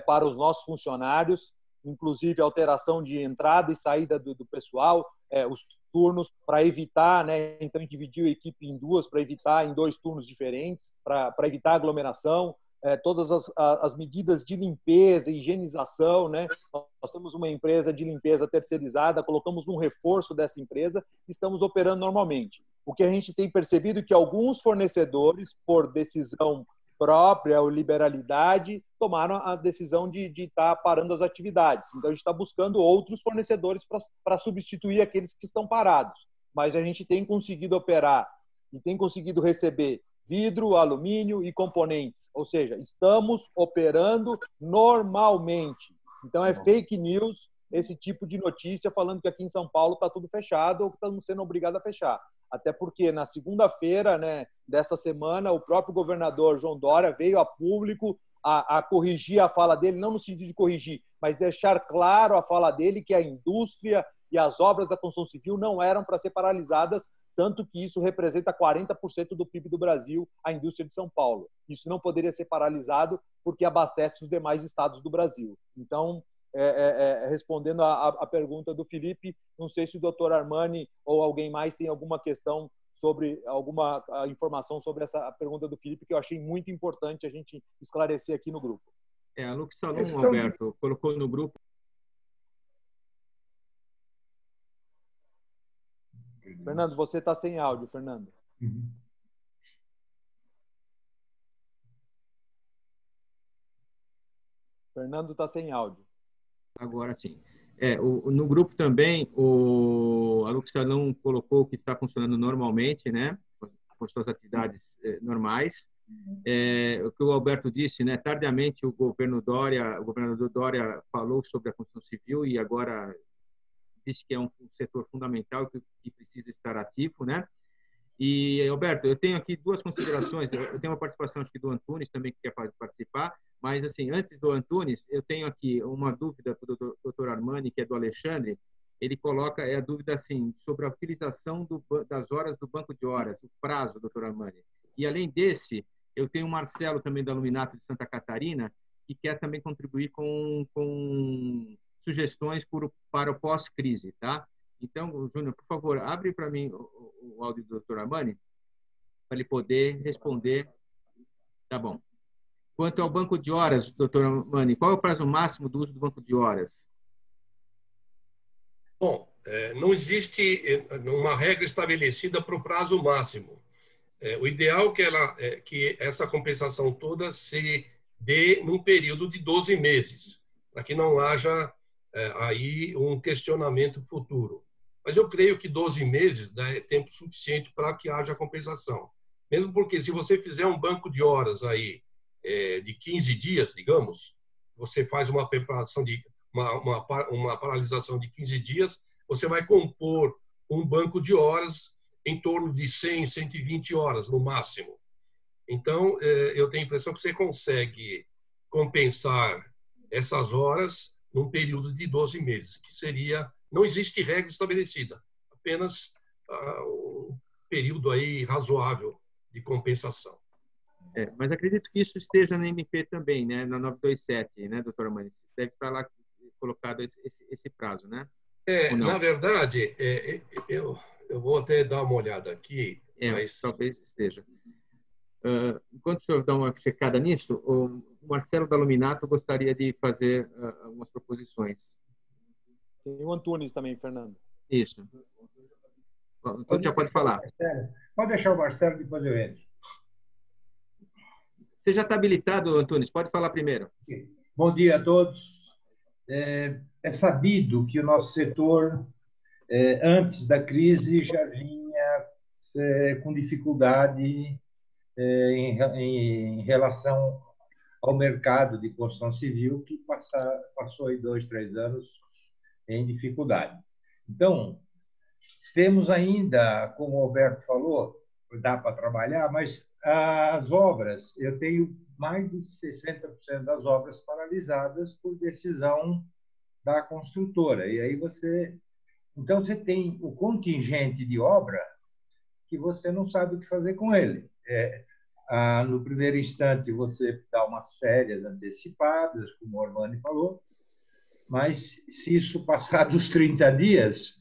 para os nossos funcionários, inclusive alteração de entrada e saída do pessoal, os turnos para evitar, né? Então a gente dividiu a equipe em duas para evitar em 2 turnos diferentes, para evitar aglomeração, todas as medidas de limpeza, higienização, né? Nós temos uma empresa de limpeza terceirizada, colocamos um reforço dessa empresa e estamos operando normalmente. O que a gente tem percebido é que alguns fornecedores, por decisão própria ou liberalidade, tomaram a decisão de estar parando as atividades. Então, a gente está buscando outros fornecedores para substituir aqueles que estão parados. Mas a gente tem conseguido operar e tem conseguido receber vidro, alumínio e componentes. Ou seja, estamos operando normalmente. Então, é fake news esse tipo de notícia falando que aqui em São Paulo está tudo fechado ou que estamos sendo obrigados a fechar. Até porque na segunda-feira, né, dessa semana, o próprio governador João Dória veio a público a corrigir a fala dele, não no sentido de corrigir, mas deixar claro a fala dele que a indústria e as obras da construção civil não eram para ser paralisadas, tanto que isso representa 40% do PIB do Brasil, a indústria de São Paulo. Isso não poderia ser paralisado porque abastece os demais estados do Brasil. Então, respondendo a pergunta do Felipe, não sei se o doutor Armani ou alguém mais tem alguma questão sobre alguma informação sobre essa pergunta do Felipe, que eu achei muito importante a gente esclarecer aqui no grupo. A Lux Salom, Alberto, colocou no grupo. Fernando, você está sem áudio, Fernando. Fernando está sem áudio. Agora sim. No grupo também, a Luxalão colocou que está funcionando normalmente, né, com suas atividades normais. O que o Alberto disse, né, tardiamente o governador Dória falou sobre a construção civil e agora disse que é um setor fundamental que precisa estar ativo, né? E, Alberto, eu tenho aqui 2 considerações. Eu tenho uma participação, acho que do Antunes também, que quer participar, mas, assim, antes do Antunes, eu tenho aqui uma dúvida para o doutor Armani, que é do Alexandre. Ele coloca a dúvida, assim, sobre a utilização das horas do banco de horas, o prazo, doutor Armani. E, além desse, eu tenho o Marcelo, também da Luminato de Santa Catarina, que quer também contribuir com sugestões para o pós-crise, tá? Então, Júnior, por favor, abre para mim o áudio do Dr. Armani para ele poder responder. Tá bom. Quanto ao banco de horas, Dr. Armani, qual é o prazo máximo do uso do banco de horas? Bom, não existe uma regra estabelecida para o prazo máximo. O ideal é que essa compensação toda se dê num período de 12 meses, para que não haja aí um questionamento futuro. Mas eu creio que 12 meses é tempo suficiente para que haja compensação. Mesmo porque se você fizer um banco de horas aí de 15 dias, digamos, você faz uma preparação de uma paralisação de 15 dias, você vai compor um banco de horas em torno de 100, 120 horas no máximo. Então, eu tenho a impressão que você consegue compensar essas horas num período de 12 meses, que seria, não existe regra estabelecida, apenas um período aí razoável de compensação. Mas acredito que isso esteja na MP também, né? Na 927, né, doutor Armani? Deve estar lá colocado esse prazo, né? Na verdade, eu vou até dar uma olhada aqui. Mas... Talvez esteja. Enquanto o senhor dá uma checada nisso, o Marcelo Daluminato gostaria de fazer algumas proposições. Tem o Antunes também, Fernando. Isso. Então já pode falar. Pode deixar o Marcelo, depois eu entro. Você já está habilitado, Antunes? Pode falar primeiro. Bom dia a todos. É sabido que o nosso setor, antes da crise, já vinha com dificuldade em relação ao mercado de construção civil, que passou aí 2, 3 anos em dificuldade. Então, temos ainda, como o Alberto falou, dá para trabalhar, mas as obras, eu tenho mais de 60% das obras paralisadas por decisão da construtora. E aí então você tem o contingente de obra que você não sabe o que fazer com ele. No primeiro instante, você dá umas férias antecipadas, como o Armani falou, mas se isso passar dos 30 dias,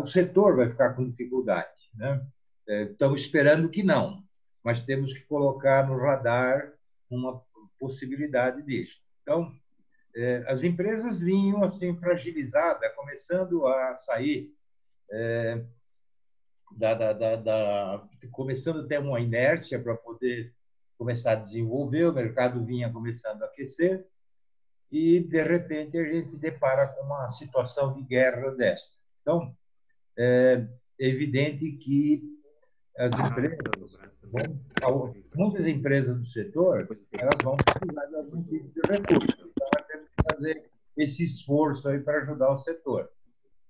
o setor vai ficar com dificuldade, né? Estamos esperando que não, mas temos que colocar no radar uma possibilidade disso. Então, as empresas vinham assim fragilizadas, começando a sair, começando a ter uma inércia para poder começar a desenvolver, o mercado vinha começando a aquecer e, de repente, a gente depara com uma situação de guerra dessa. Então, é evidente que as empresas, muitas empresas do setor, elas vão precisar de algum tipo de recurso. Então, nós temos que fazer esse esforço aí para ajudar o setor.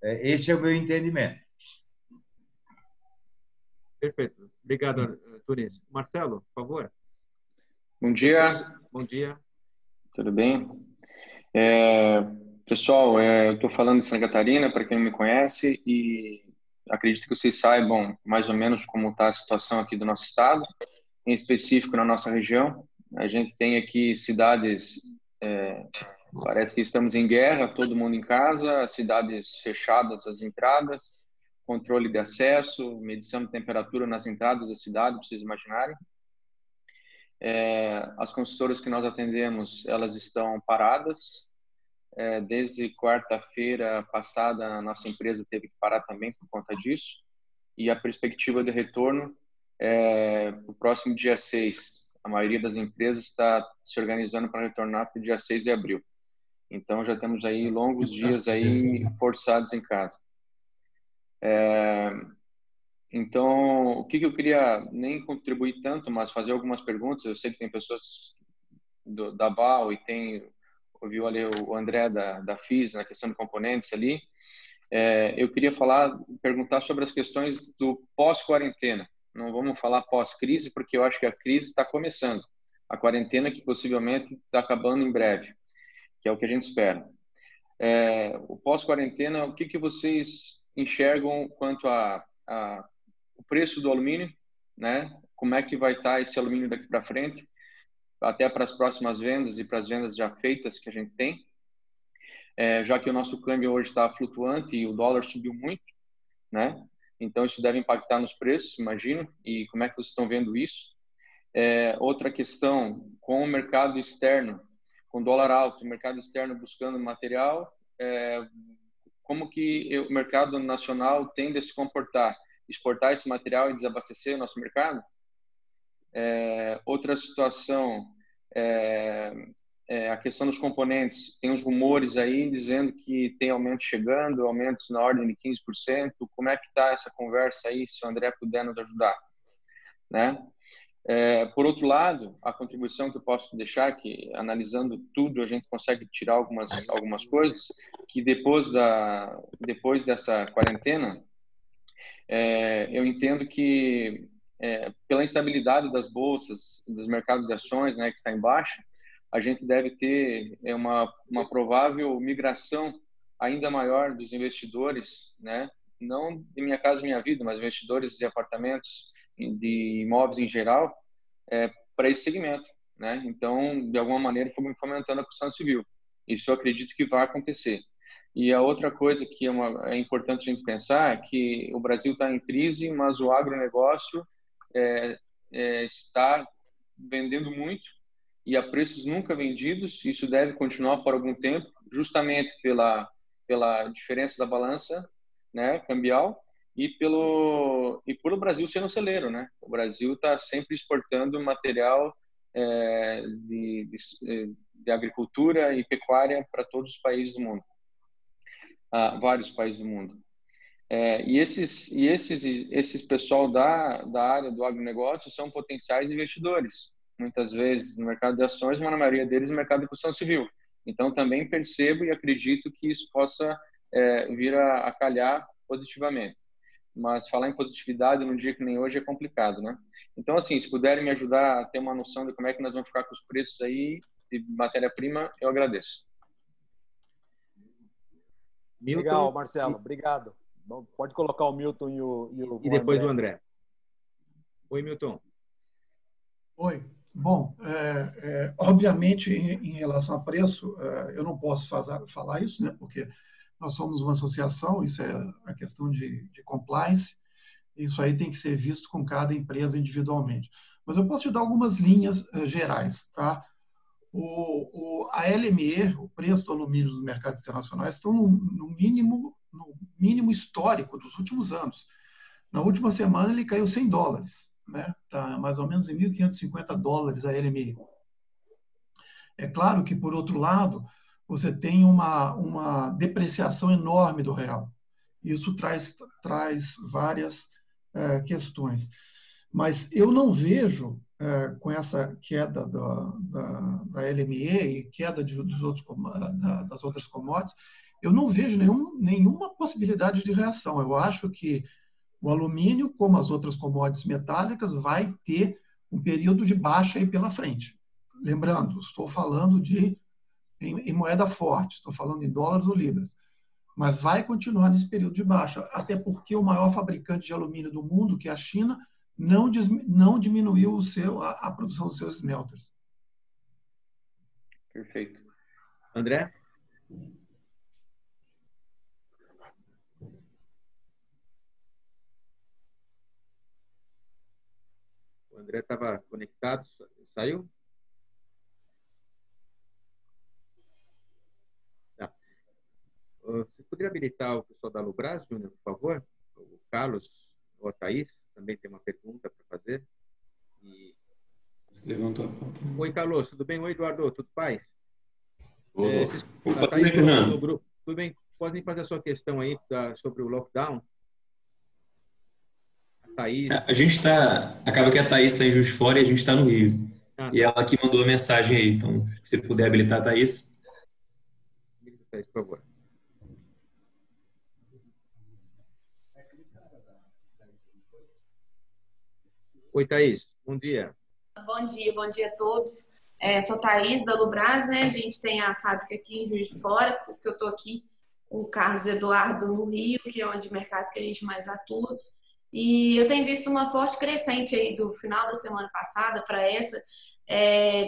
Esse é o meu entendimento. Perfeito. Obrigado, Tunis. Marcelo, por favor. Bom dia. Bom dia. Tudo bem? Pessoal, eu estou falando de Santa Catarina, para quem não me conhece, e acredito que vocês saibam mais ou menos como está a situação aqui do nosso estado, em específico na nossa região. A gente tem aqui cidades, parece que estamos em guerra, todo mundo em casa, cidades fechadas as entradas, controle de acesso, medição de temperatura nas entradas da cidade, para vocês imaginarem. As construtoras que nós atendemos, elas estão paradas. Desde quarta-feira passada, a nossa empresa teve que parar também por conta disso. E a perspectiva de retorno para o próximo dia 6. A maioria das empresas está se organizando para retornar para o dia 6 de abril. Então, já temos aí longos dias aí forçados em casa. Então, o que eu queria nem contribuir tanto, mas fazer algumas perguntas. Eu sei que tem pessoas da BAL e ouviu ali o André da FIS na questão de componentes ali. Eu queria perguntar sobre as questões do pós-quarentena. Não vamos falar pós-crise, porque eu acho que a crise está começando. A quarentena que possivelmente está acabando em breve, que é o que a gente espera. O pós-quarentena, o que vocês enxergam quanto o preço do alumínio, né? Como é que vai estar esse alumínio daqui para frente, até para as próximas vendas e para as vendas já feitas que a gente tem, já que o nosso câmbio hoje está flutuante e o dólar subiu muito, né? Então isso deve impactar nos preços, imagino. E como é que vocês estão vendo isso? Outra questão, com o mercado externo, com dólar alto, o mercado externo buscando material, como que o mercado nacional tende a se comportar? Exportar esse material e desabastecer o nosso mercado? Outra situação a questão dos componentes. Tem uns rumores aí dizendo que tem aumento chegando, aumentos na ordem de 15%. Como é que está essa conversa aí, se o André puder nos ajudar? né? Por outro lado, a contribuição que eu posso deixar, que analisando tudo a gente consegue tirar algumas coisas, que depois dessa quarentena, eu entendo que pela instabilidade das bolsas, dos mercados de ações, né, que está em baixa, a gente deve ter uma provável migração ainda maior dos investidores, né, não de Minha Casa Minha Vida, mas investidores de apartamentos, de imóveis em geral, para esse segmento, né? Então, de alguma maneira, fomentando a construção civil. Isso eu acredito que vai acontecer. E a outra coisa que é importante a gente pensar é que o Brasil está em crise, mas o agronegócio está vendendo muito e a preços nunca vendidos. Isso deve continuar por algum tempo, justamente pela diferença da balança, né, cambial, e pelo Brasil ser um celeiro, né? O Brasil está sempre exportando material de agricultura e pecuária para todos os países do mundo, vários países do mundo. E esses pessoal da área do agronegócio são potenciais investidores, muitas vezes no mercado de ações, mas na maioria deles no mercado de construção civil. Então também percebo e acredito que isso possa vir a calhar positivamente. Mas falar em positividade num dia que nem hoje é complicado, né? Então, assim, se puderem me ajudar a ter uma noção de como é que nós vamos ficar com os preços aí de matéria-prima, eu agradeço. Milton, legal, Marcelo. Obrigado. Pode colocar o Milton e depois o André. Oi, Milton. Oi. Bom, obviamente, em relação a preço, eu não posso falar isso, né? Porque nós somos uma associação, isso é a questão de compliance, isso aí tem que ser visto com cada empresa individualmente. Mas eu posso te dar algumas linhas gerais, tá? A LME, o preço do alumínio nos mercados internacionais, estão no mínimo histórico dos últimos anos. Na última semana ele caiu $100, né? Tá mais ou menos em $1.550 a LME. É claro que, por outro lado, você tem uma depreciação enorme do real. Isso traz várias questões. Mas eu não vejo, com essa queda da LME e queda das outras commodities, eu não vejo nenhuma possibilidade de reação. Eu acho que o alumínio, como as outras commodities metálicas, vai ter um período de baixa aí pela frente. Lembrando, estou falando em moeda forte, estou falando em dólares ou libras, mas vai continuar nesse período de baixa, até porque o maior fabricante de alumínio do mundo, que é a China, não diminuiu a produção dos seus smelters. Perfeito. André? O André estava conectado, saiu? Você poderia habilitar o pessoal da Lubraz, Júnior, por favor? O Carlos ou a Thaís também tem uma pergunta para fazer. Você levantou a ponta. Oi, Carlos, tudo bem? Oi, Eduardo, tudo paz? Opa, tudo bem, Fernando? Tudo bem? Podem fazer a sua questão aí sobre o lockdown? A Thaís... A gente está... Acaba que a Thaís está em Juiz de Fora e a gente está no Rio. E ela que mandou a mensagem aí. Então, se você puder habilitar a Thaís. Thaís, por favor. Oi, Thaís. Bom dia. Bom dia a todos. Sou Thaís, da Lubraz, né? A gente tem a fábrica aqui em Juiz de Fora, por isso que eu estou aqui com o Carlos Eduardo no Rio, que é onde o mercado que a gente mais atua. E eu tenho visto uma forte crescente aí do final da semana passada para essa,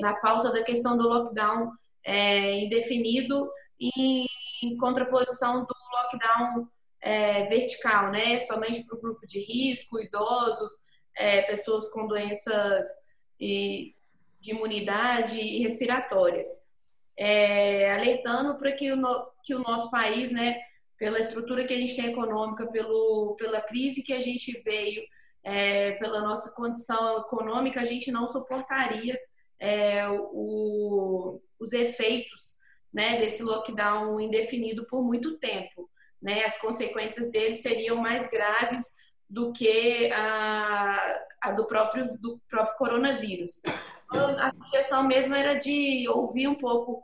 na pauta da questão do lockdown indefinido e em contraposição do lockdown vertical, né? Somente para o grupo de risco, idosos, pessoas com doenças de imunidade e respiratórias, alertando para que o nosso país, né, pela estrutura que a gente tem econômica, pela crise que a gente veio, pela nossa condição econômica, a gente não suportaria os efeitos, né, desse lockdown indefinido por muito tempo, né? As consequências dele seriam mais graves do que a do próprio coronavírus. A sugestão mesmo era de ouvir um pouco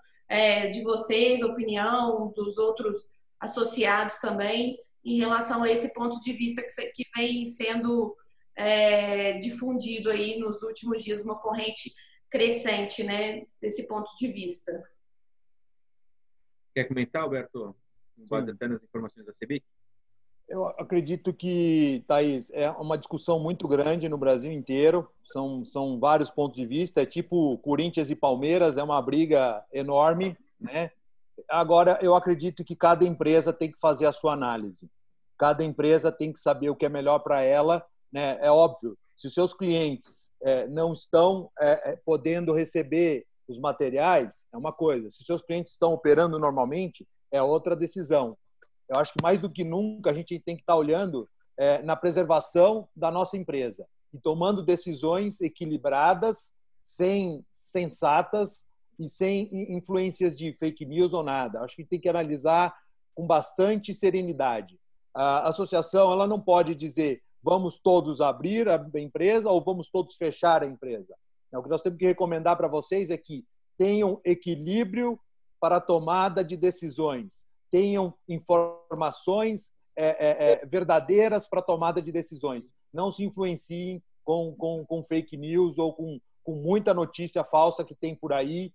de vocês, opinião dos outros associados também, em relação a esse ponto de vista que vem sendo difundido aí nos últimos dias, uma corrente crescente, né, desse ponto de vista. Quer comentar, Alberto? Pode até nas informações da CEBIC? Eu acredito que, Thaís, é uma discussão muito grande no Brasil inteiro. São vários pontos de vista. É tipo Corinthians e Palmeiras, é uma briga enorme, né? Agora, eu acredito que cada empresa tem que fazer a sua análise. Cada empresa tem que saber o que é melhor para ela, né? É óbvio, se os seus clientes não estão podendo receber os materiais, é uma coisa. Se os seus clientes estão operando normalmente, é outra decisão. Eu acho que mais do que nunca a gente tem que estar olhando na preservação da nossa empresa e tomando decisões equilibradas, sensatas e sem influências de fake news ou nada. Acho que tem que analisar com bastante serenidade. A associação ela não pode dizer vamos todos abrir a empresa ou vamos todos fechar a empresa. O que nós temos que recomendar para vocês é que tenham equilíbrio para a tomada de decisões, tenham informações verdadeiras para a tomada de decisões. Não se influenciem com fake news ou com muita notícia falsa que tem por aí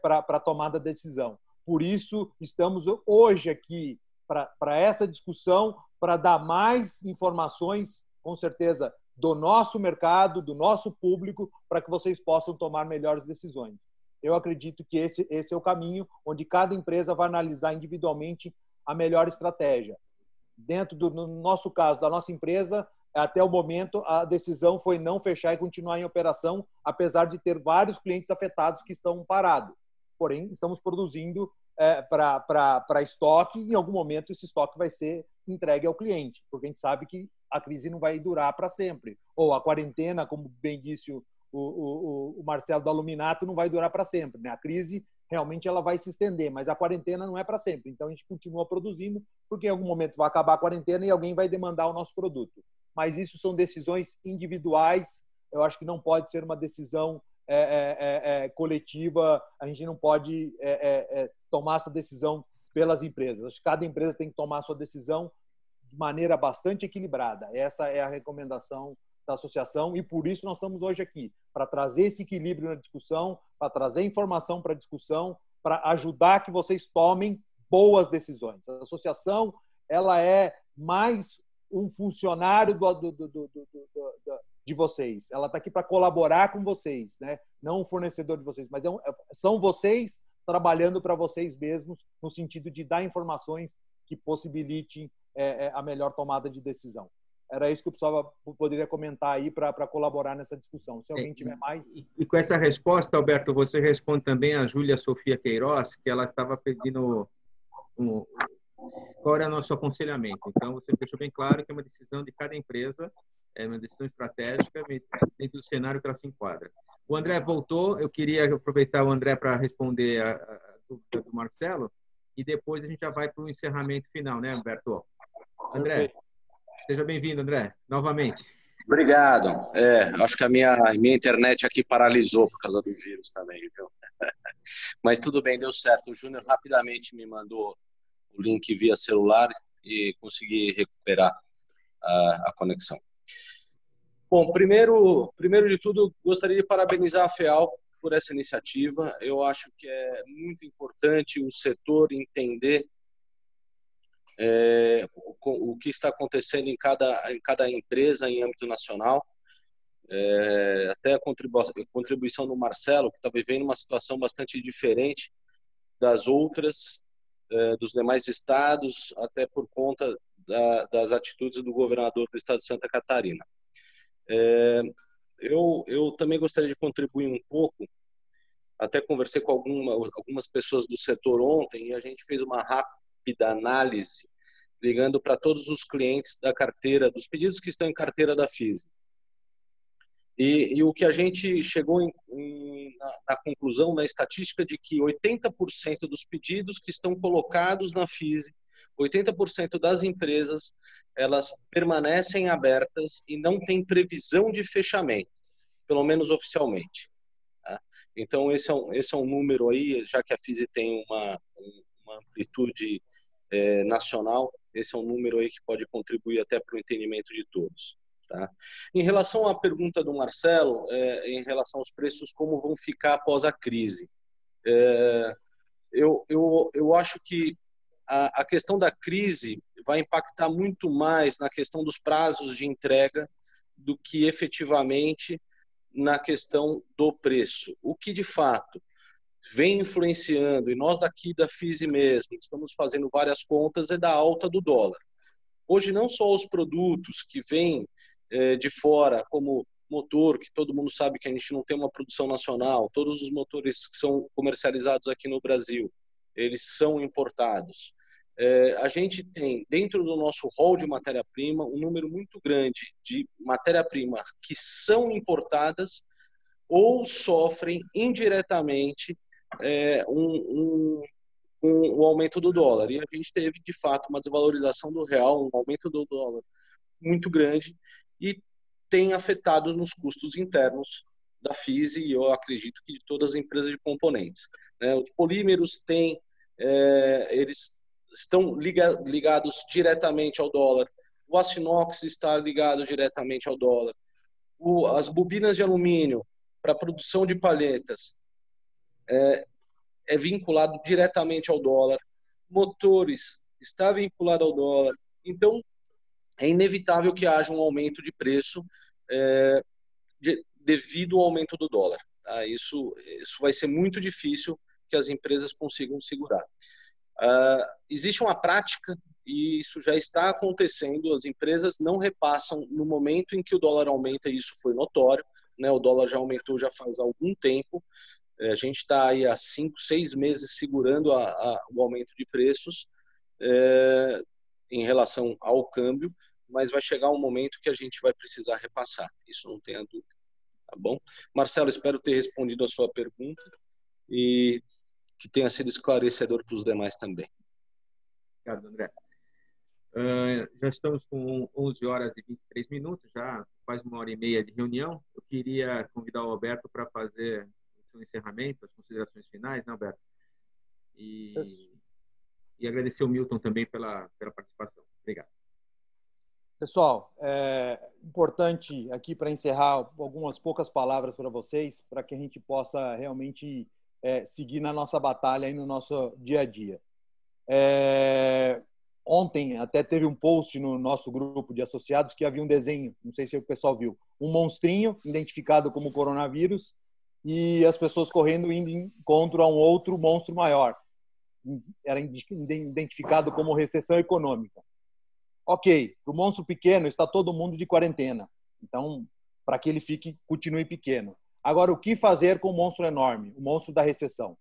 para a tomada de decisão. Por isso, estamos hoje aqui para essa discussão, para dar mais informações, com certeza, do nosso mercado, do nosso público, para que vocês possam tomar melhores decisões. Eu acredito que esse é o caminho onde cada empresa vai analisar individualmente a melhor estratégia. Dentro no nosso caso, da nossa empresa, até o momento, a decisão foi não fechar e continuar em operação, apesar de ter vários clientes afetados que estão parados. Porém, estamos produzindo para estoque e, em algum momento, esse estoque vai ser entregue ao cliente, porque a gente sabe que a crise não vai durar para sempre. Ou a quarentena, como bem disse o Marcelo da Aluminato, não vai durar para sempre, né? A crise realmente ela vai se estender, mas a quarentena não é para sempre. Então, a gente continua produzindo, porque em algum momento vai acabar a quarentena e alguém vai demandar o nosso produto. Mas isso são decisões individuais. Eu acho que não pode ser uma decisão coletiva. A gente não pode tomar essa decisão pelas empresas. Acho que cada empresa tem que tomar a sua decisão de maneira bastante equilibrada. Essa é a recomendação da associação e por isso nós estamos hoje aqui, para trazer esse equilíbrio na discussão, para trazer informação para a discussão, para ajudar que vocês tomem boas decisões. A associação ela é mais um funcionário de vocês. Ela está aqui para colaborar com vocês, né? Não um fornecedor de vocês, mas são vocês trabalhando para vocês mesmos no sentido de dar informações que possibilitem a melhor tomada de decisão. Era isso que eu poderia comentar aí para colaborar nessa discussão. Se alguém tiver mais... E com essa resposta, Alberto, você responde também a Júlia Sofia Queiroz, que ela estava pedindo qual era nosso aconselhamento. Então, você deixou bem claro que é uma decisão de cada empresa, é uma decisão estratégica dentro do cenário que ela se enquadra. O André voltou, eu queria aproveitar o André para responder a dúvida do Marcelo, e depois a gente já vai para o encerramento final, né, Alberto? André, seja bem-vindo, André, novamente. Obrigado. Acho que a minha internet aqui paralisou por causa do vírus também, viu? Mas tudo bem, deu certo. O Júnior rapidamente me mandou o link via celular e consegui recuperar a conexão. Bom, primeiro de tudo, gostaria de parabenizar a FEAL por essa iniciativa. Eu acho que é muito importante o setor entender o que está acontecendo em cada empresa em âmbito nacional. Até a contribuição do Marcelo, que está vivendo uma situação bastante diferente das outras, dos demais estados, até por conta das atitudes do governador do estado de Santa Catarina. Eu também gostaria de contribuir um pouco. Até conversei com algumas pessoas do setor ontem e a gente fez uma rápida análise ligando para todos os clientes da carteira, dos pedidos que estão em carteira da FISE. E o que a gente chegou na conclusão, na estatística, de que 80% dos pedidos que estão colocados na FISE 80% das empresas, elas permanecem abertas e não tem previsão de fechamento, pelo menos oficialmente. Tá? Então, esse é um número aí, já que a FISI tem uma amplitude nacional, esse é um número aí que pode contribuir até para o entendimento de todos. Tá? Em relação à pergunta do Marcelo, em relação aos preços, como vão ficar após a crise? Eu acho que a questão da crise vai impactar muito mais na questão dos prazos de entrega do que efetivamente na questão do preço. O que, de fato, vem influenciando, e nós daqui da FISI mesmo, estamos fazendo várias contas, é da alta do dólar. Hoje, não só os produtos que vêm de fora, como motor, que todo mundo sabe que a gente não tem uma produção nacional, todos os motores que são comercializados aqui no Brasil, eles são importados. A gente tem, dentro do nosso rol de matéria-prima, um número muito grande de matéria-prima que são importadas ou sofrem indiretamente o aumento do dólar. E a gente teve, de fato, uma desvalorização do real, um aumento do dólar muito grande e tem afetado nos custos internos da FISI e eu acredito que de todas as empresas de componentes. Os polímeros eles estão ligados diretamente ao dólar, o aço inox está ligado diretamente ao dólar, as bobinas de alumínio para a produção de palhetas é vinculado diretamente ao dólar, motores está vinculado ao dólar, então é inevitável que haja um aumento de preço devido ao aumento do dólar. Tá? Isso vai ser muito difícil que as empresas consigam segurar. Existe uma prática, e isso já está acontecendo, as empresas não repassam no momento em que o dólar aumenta, e isso foi notório, né? O dólar já aumentou já faz algum tempo, a gente está aí há 5, 6 meses segurando o aumento de preços em relação ao câmbio, mas vai chegar um momento que a gente vai precisar repassar, isso não tenha dúvida. Tá bom? Marcelo, espero ter respondido a sua pergunta e que tenha sido esclarecedor para os demais também. Obrigado, André. Já estamos com 11 horas e 23 minutos, já quase 1h30 de reunião. Eu queria convidar o Alberto para fazer o seu encerramento, as considerações finais, né, Alberto? E agradecer o Milton também pela participação. Obrigado. Pessoal, é importante aqui para encerrar algumas poucas palavras para vocês, para que a gente possa realmente seguir na nossa batalha e no nosso dia a dia. Ontem até teve um post no nosso grupo de associados que havia um desenho, não sei se o pessoal viu, um monstrinho identificado como coronavírus e as pessoas correndo indo em encontro a um outro monstro maior. Era identificado como recessão econômica. Ok, para o monstro pequeno está todo mundo de quarentena. Então, para que ele continue pequeno. Agora, o que fazer com o monstro enorme, o monstro da recessão?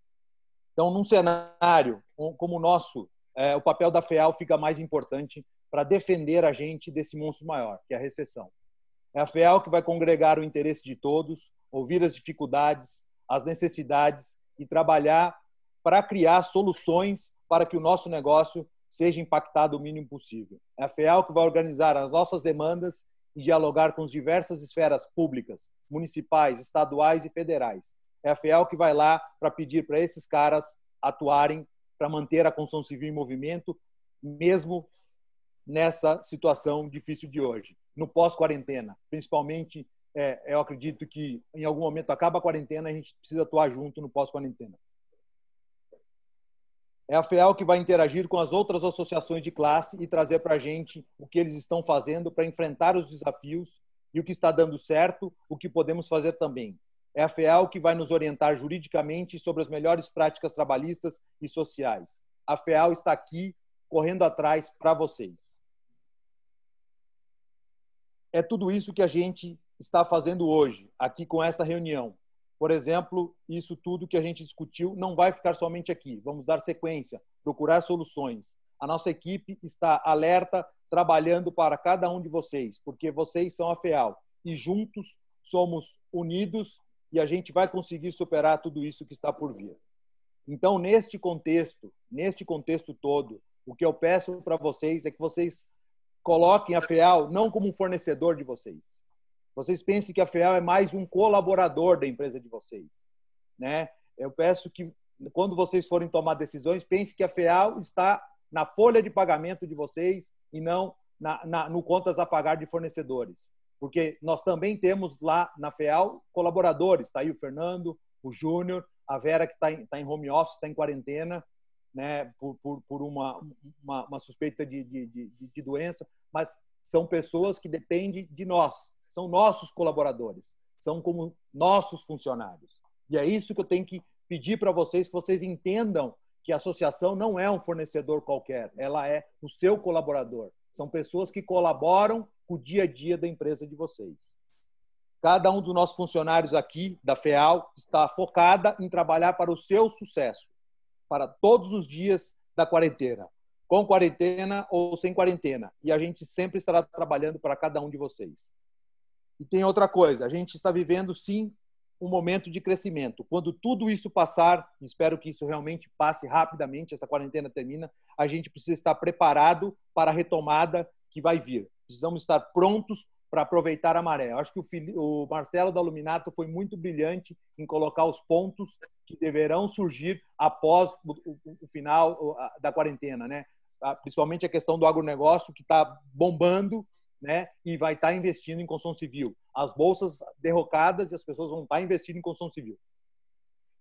Então, num cenário como o nosso, o papel da FEAL fica mais importante para defender a gente desse monstro maior, que é a recessão. É a FEAL que vai congregar o interesse de todos, ouvir as dificuldades, as necessidades e trabalhar para criar soluções para que o nosso negócio seja impactado o mínimo possível. É a FEAL que vai organizar as nossas demandas e dialogar com as diversas esferas públicas, municipais, estaduais e federais. É a FEAL que vai lá para pedir para esses caras atuarem para manter a construção civil em movimento, mesmo nessa situação difícil de hoje. No pós-quarentena, principalmente, eu acredito que em algum momento acaba a quarentena, a gente precisa atuar junto no pós-quarentena. É a FEAL que vai interagir com as outras associações de classe e trazer para a gente o que eles estão fazendo para enfrentar os desafios e o que está dando certo, o que podemos fazer também. É a FEAL que vai nos orientar juridicamente sobre as melhores práticas trabalhistas e sociais. A FEAL está aqui, correndo atrás para vocês. É tudo isso que a gente está fazendo hoje, aqui com essa reunião. Por exemplo, isso tudo que a gente discutiu não vai ficar somente aqui. Vamos dar sequência, procurar soluções. A nossa equipe está alerta, trabalhando para cada um de vocês, porque vocês são a FEAL. E juntos somos unidos e a gente vai conseguir superar tudo isso que está por vir. Então, neste contexto todo, O que eu peço para vocês é que vocês coloquem a FEAL não como um fornecedor de vocês. Vocês pensem que a FEAL é mais um colaborador da empresa de vocês, né? Eu peço que, quando vocês forem tomar decisões, pensem que a FEAL está na folha de pagamento de vocês e não no contas a pagar de fornecedores. Porque nós também temos lá na FEAL colaboradores. Está aí o Fernando, o Júnior, a Vera, que está em home office, está em quarentena, né, por uma suspeita de doença, mas são pessoas que dependem de nós, são nossos colaboradores, são como nossos funcionários. E é isso que eu tenho que pedir para vocês, que vocês entendam que a associação não é um fornecedor qualquer, ela é o seu colaborador. São pessoas que colaboram com o dia a dia da empresa de vocês. Cada um dos nossos funcionários aqui da FEAL está focada em trabalhar para o seu sucesso, para todos os dias da quarentena, com quarentena ou sem quarentena. E a gente sempre estará trabalhando para cada um de vocês. E tem outra coisa, a gente está vivendo, sim, um momento de crescimento. Quando tudo isso passar, espero que isso realmente passe rapidamente, essa quarentena termina, a gente precisa estar preparado para a retomada que vai vir. Precisamos estar prontos para aproveitar a maré. Eu acho que o Marcelo da Luminato foi muito brilhante em colocar os pontos que deverão surgir após o final da quarentena, né? Principalmente a questão do agronegócio, que está bombando, né? E vai estar investindo em construção civil. As bolsas derrocadas e as pessoas vão estar investindo em construção civil.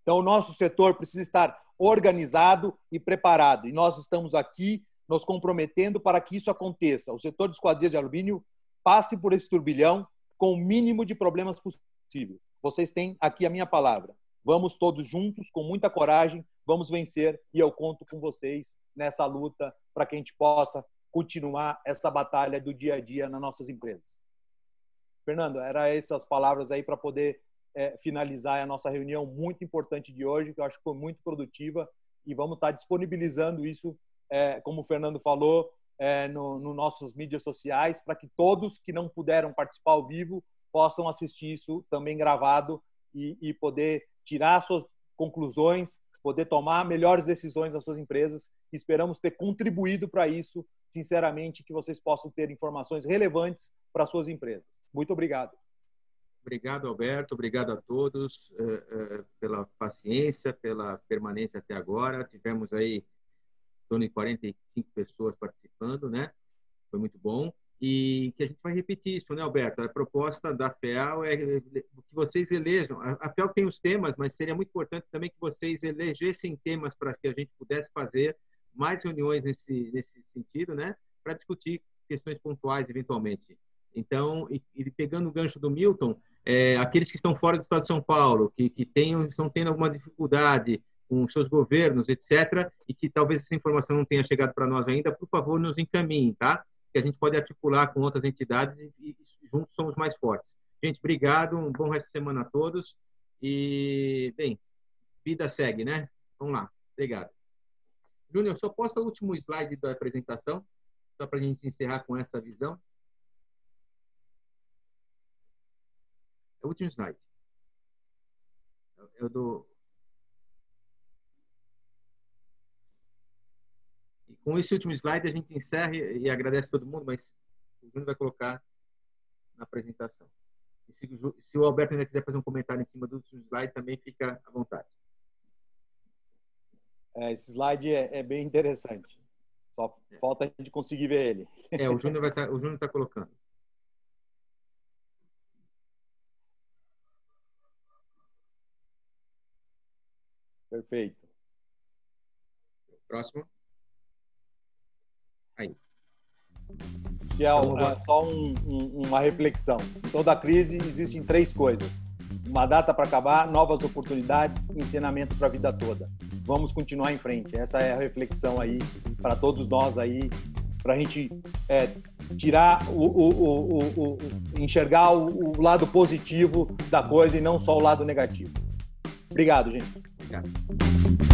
Então, o nosso setor precisa estar organizado e preparado. E nós estamos aqui nos comprometendo para que isso aconteça. O setor de esquadrias de alumínio passe por esse turbilhão com o mínimo de problemas possível. Vocês têm aqui a minha palavra. Vamos todos juntos, com muita coragem, vamos vencer e eu conto com vocês nessa luta para que a gente possa continuar essa batalha do dia a dia nas nossas empresas. Fernando, eram essas palavras aí para poder finalizar a nossa reunião muito importante de hoje, que eu acho que foi muito produtiva, e vamos estar disponibilizando isso, como o Fernando falou, nos nossos mídias sociais, para que todos que não puderam participar ao vivo possam assistir isso também gravado e poder tirar suas conclusões, poder tomar melhores decisões nas suas empresas. Esperamos ter contribuído para isso, sinceramente, que vocês possam ter informações relevantes para suas empresas. Muito obrigado. Obrigado, Alberto. Obrigado a todos pela paciência, pela permanência até agora. Tivemos aí em torno de 45 pessoas participando, né? Foi muito bom. E que a gente vai repetir isso, né, Alberto? A proposta da FEAL é que vocês elejam. A FEAL tem os temas, mas seria muito importante também que vocês elegessem temas para que a gente pudesse fazer mais reuniões nesse sentido, né? Para discutir questões pontuais, eventualmente. Então, e pegando o gancho do Milton, aqueles que estão fora do estado de São Paulo, que estão tendo alguma dificuldade com seus governos, etc., e que talvez essa informação não tenha chegado para nós ainda, por favor, nos encaminhem, tá? Que a gente pode articular com outras entidades e juntos somos mais fortes. Gente, obrigado, um bom resto de semana a todos e, bem, vida segue, né? Vamos lá, obrigado. Júnior, só posta o último slide da apresentação, só para a gente encerrar com essa visão. É o último slide. Eu dou... E com esse último slide a gente encerra e agradece a todo mundo, mas o Júnior vai colocar na apresentação. E se o Alberto ainda quiser fazer um comentário em cima do último slide, também fica à vontade. Esse slide é bem interessante. Só falta a gente conseguir ver ele. O Júnior está colocando. Perfeito. Próximo. Aí. Que é só uma reflexão. Em toda crise existem 3 coisas: uma data para acabar, novas oportunidades, ensinamento para a vida toda. Vamos continuar em frente. Essa é a reflexão aí para todos nós aí, para a gente tirar enxergar o lado positivo da coisa e não só o lado negativo. Obrigado, gente. Obrigado.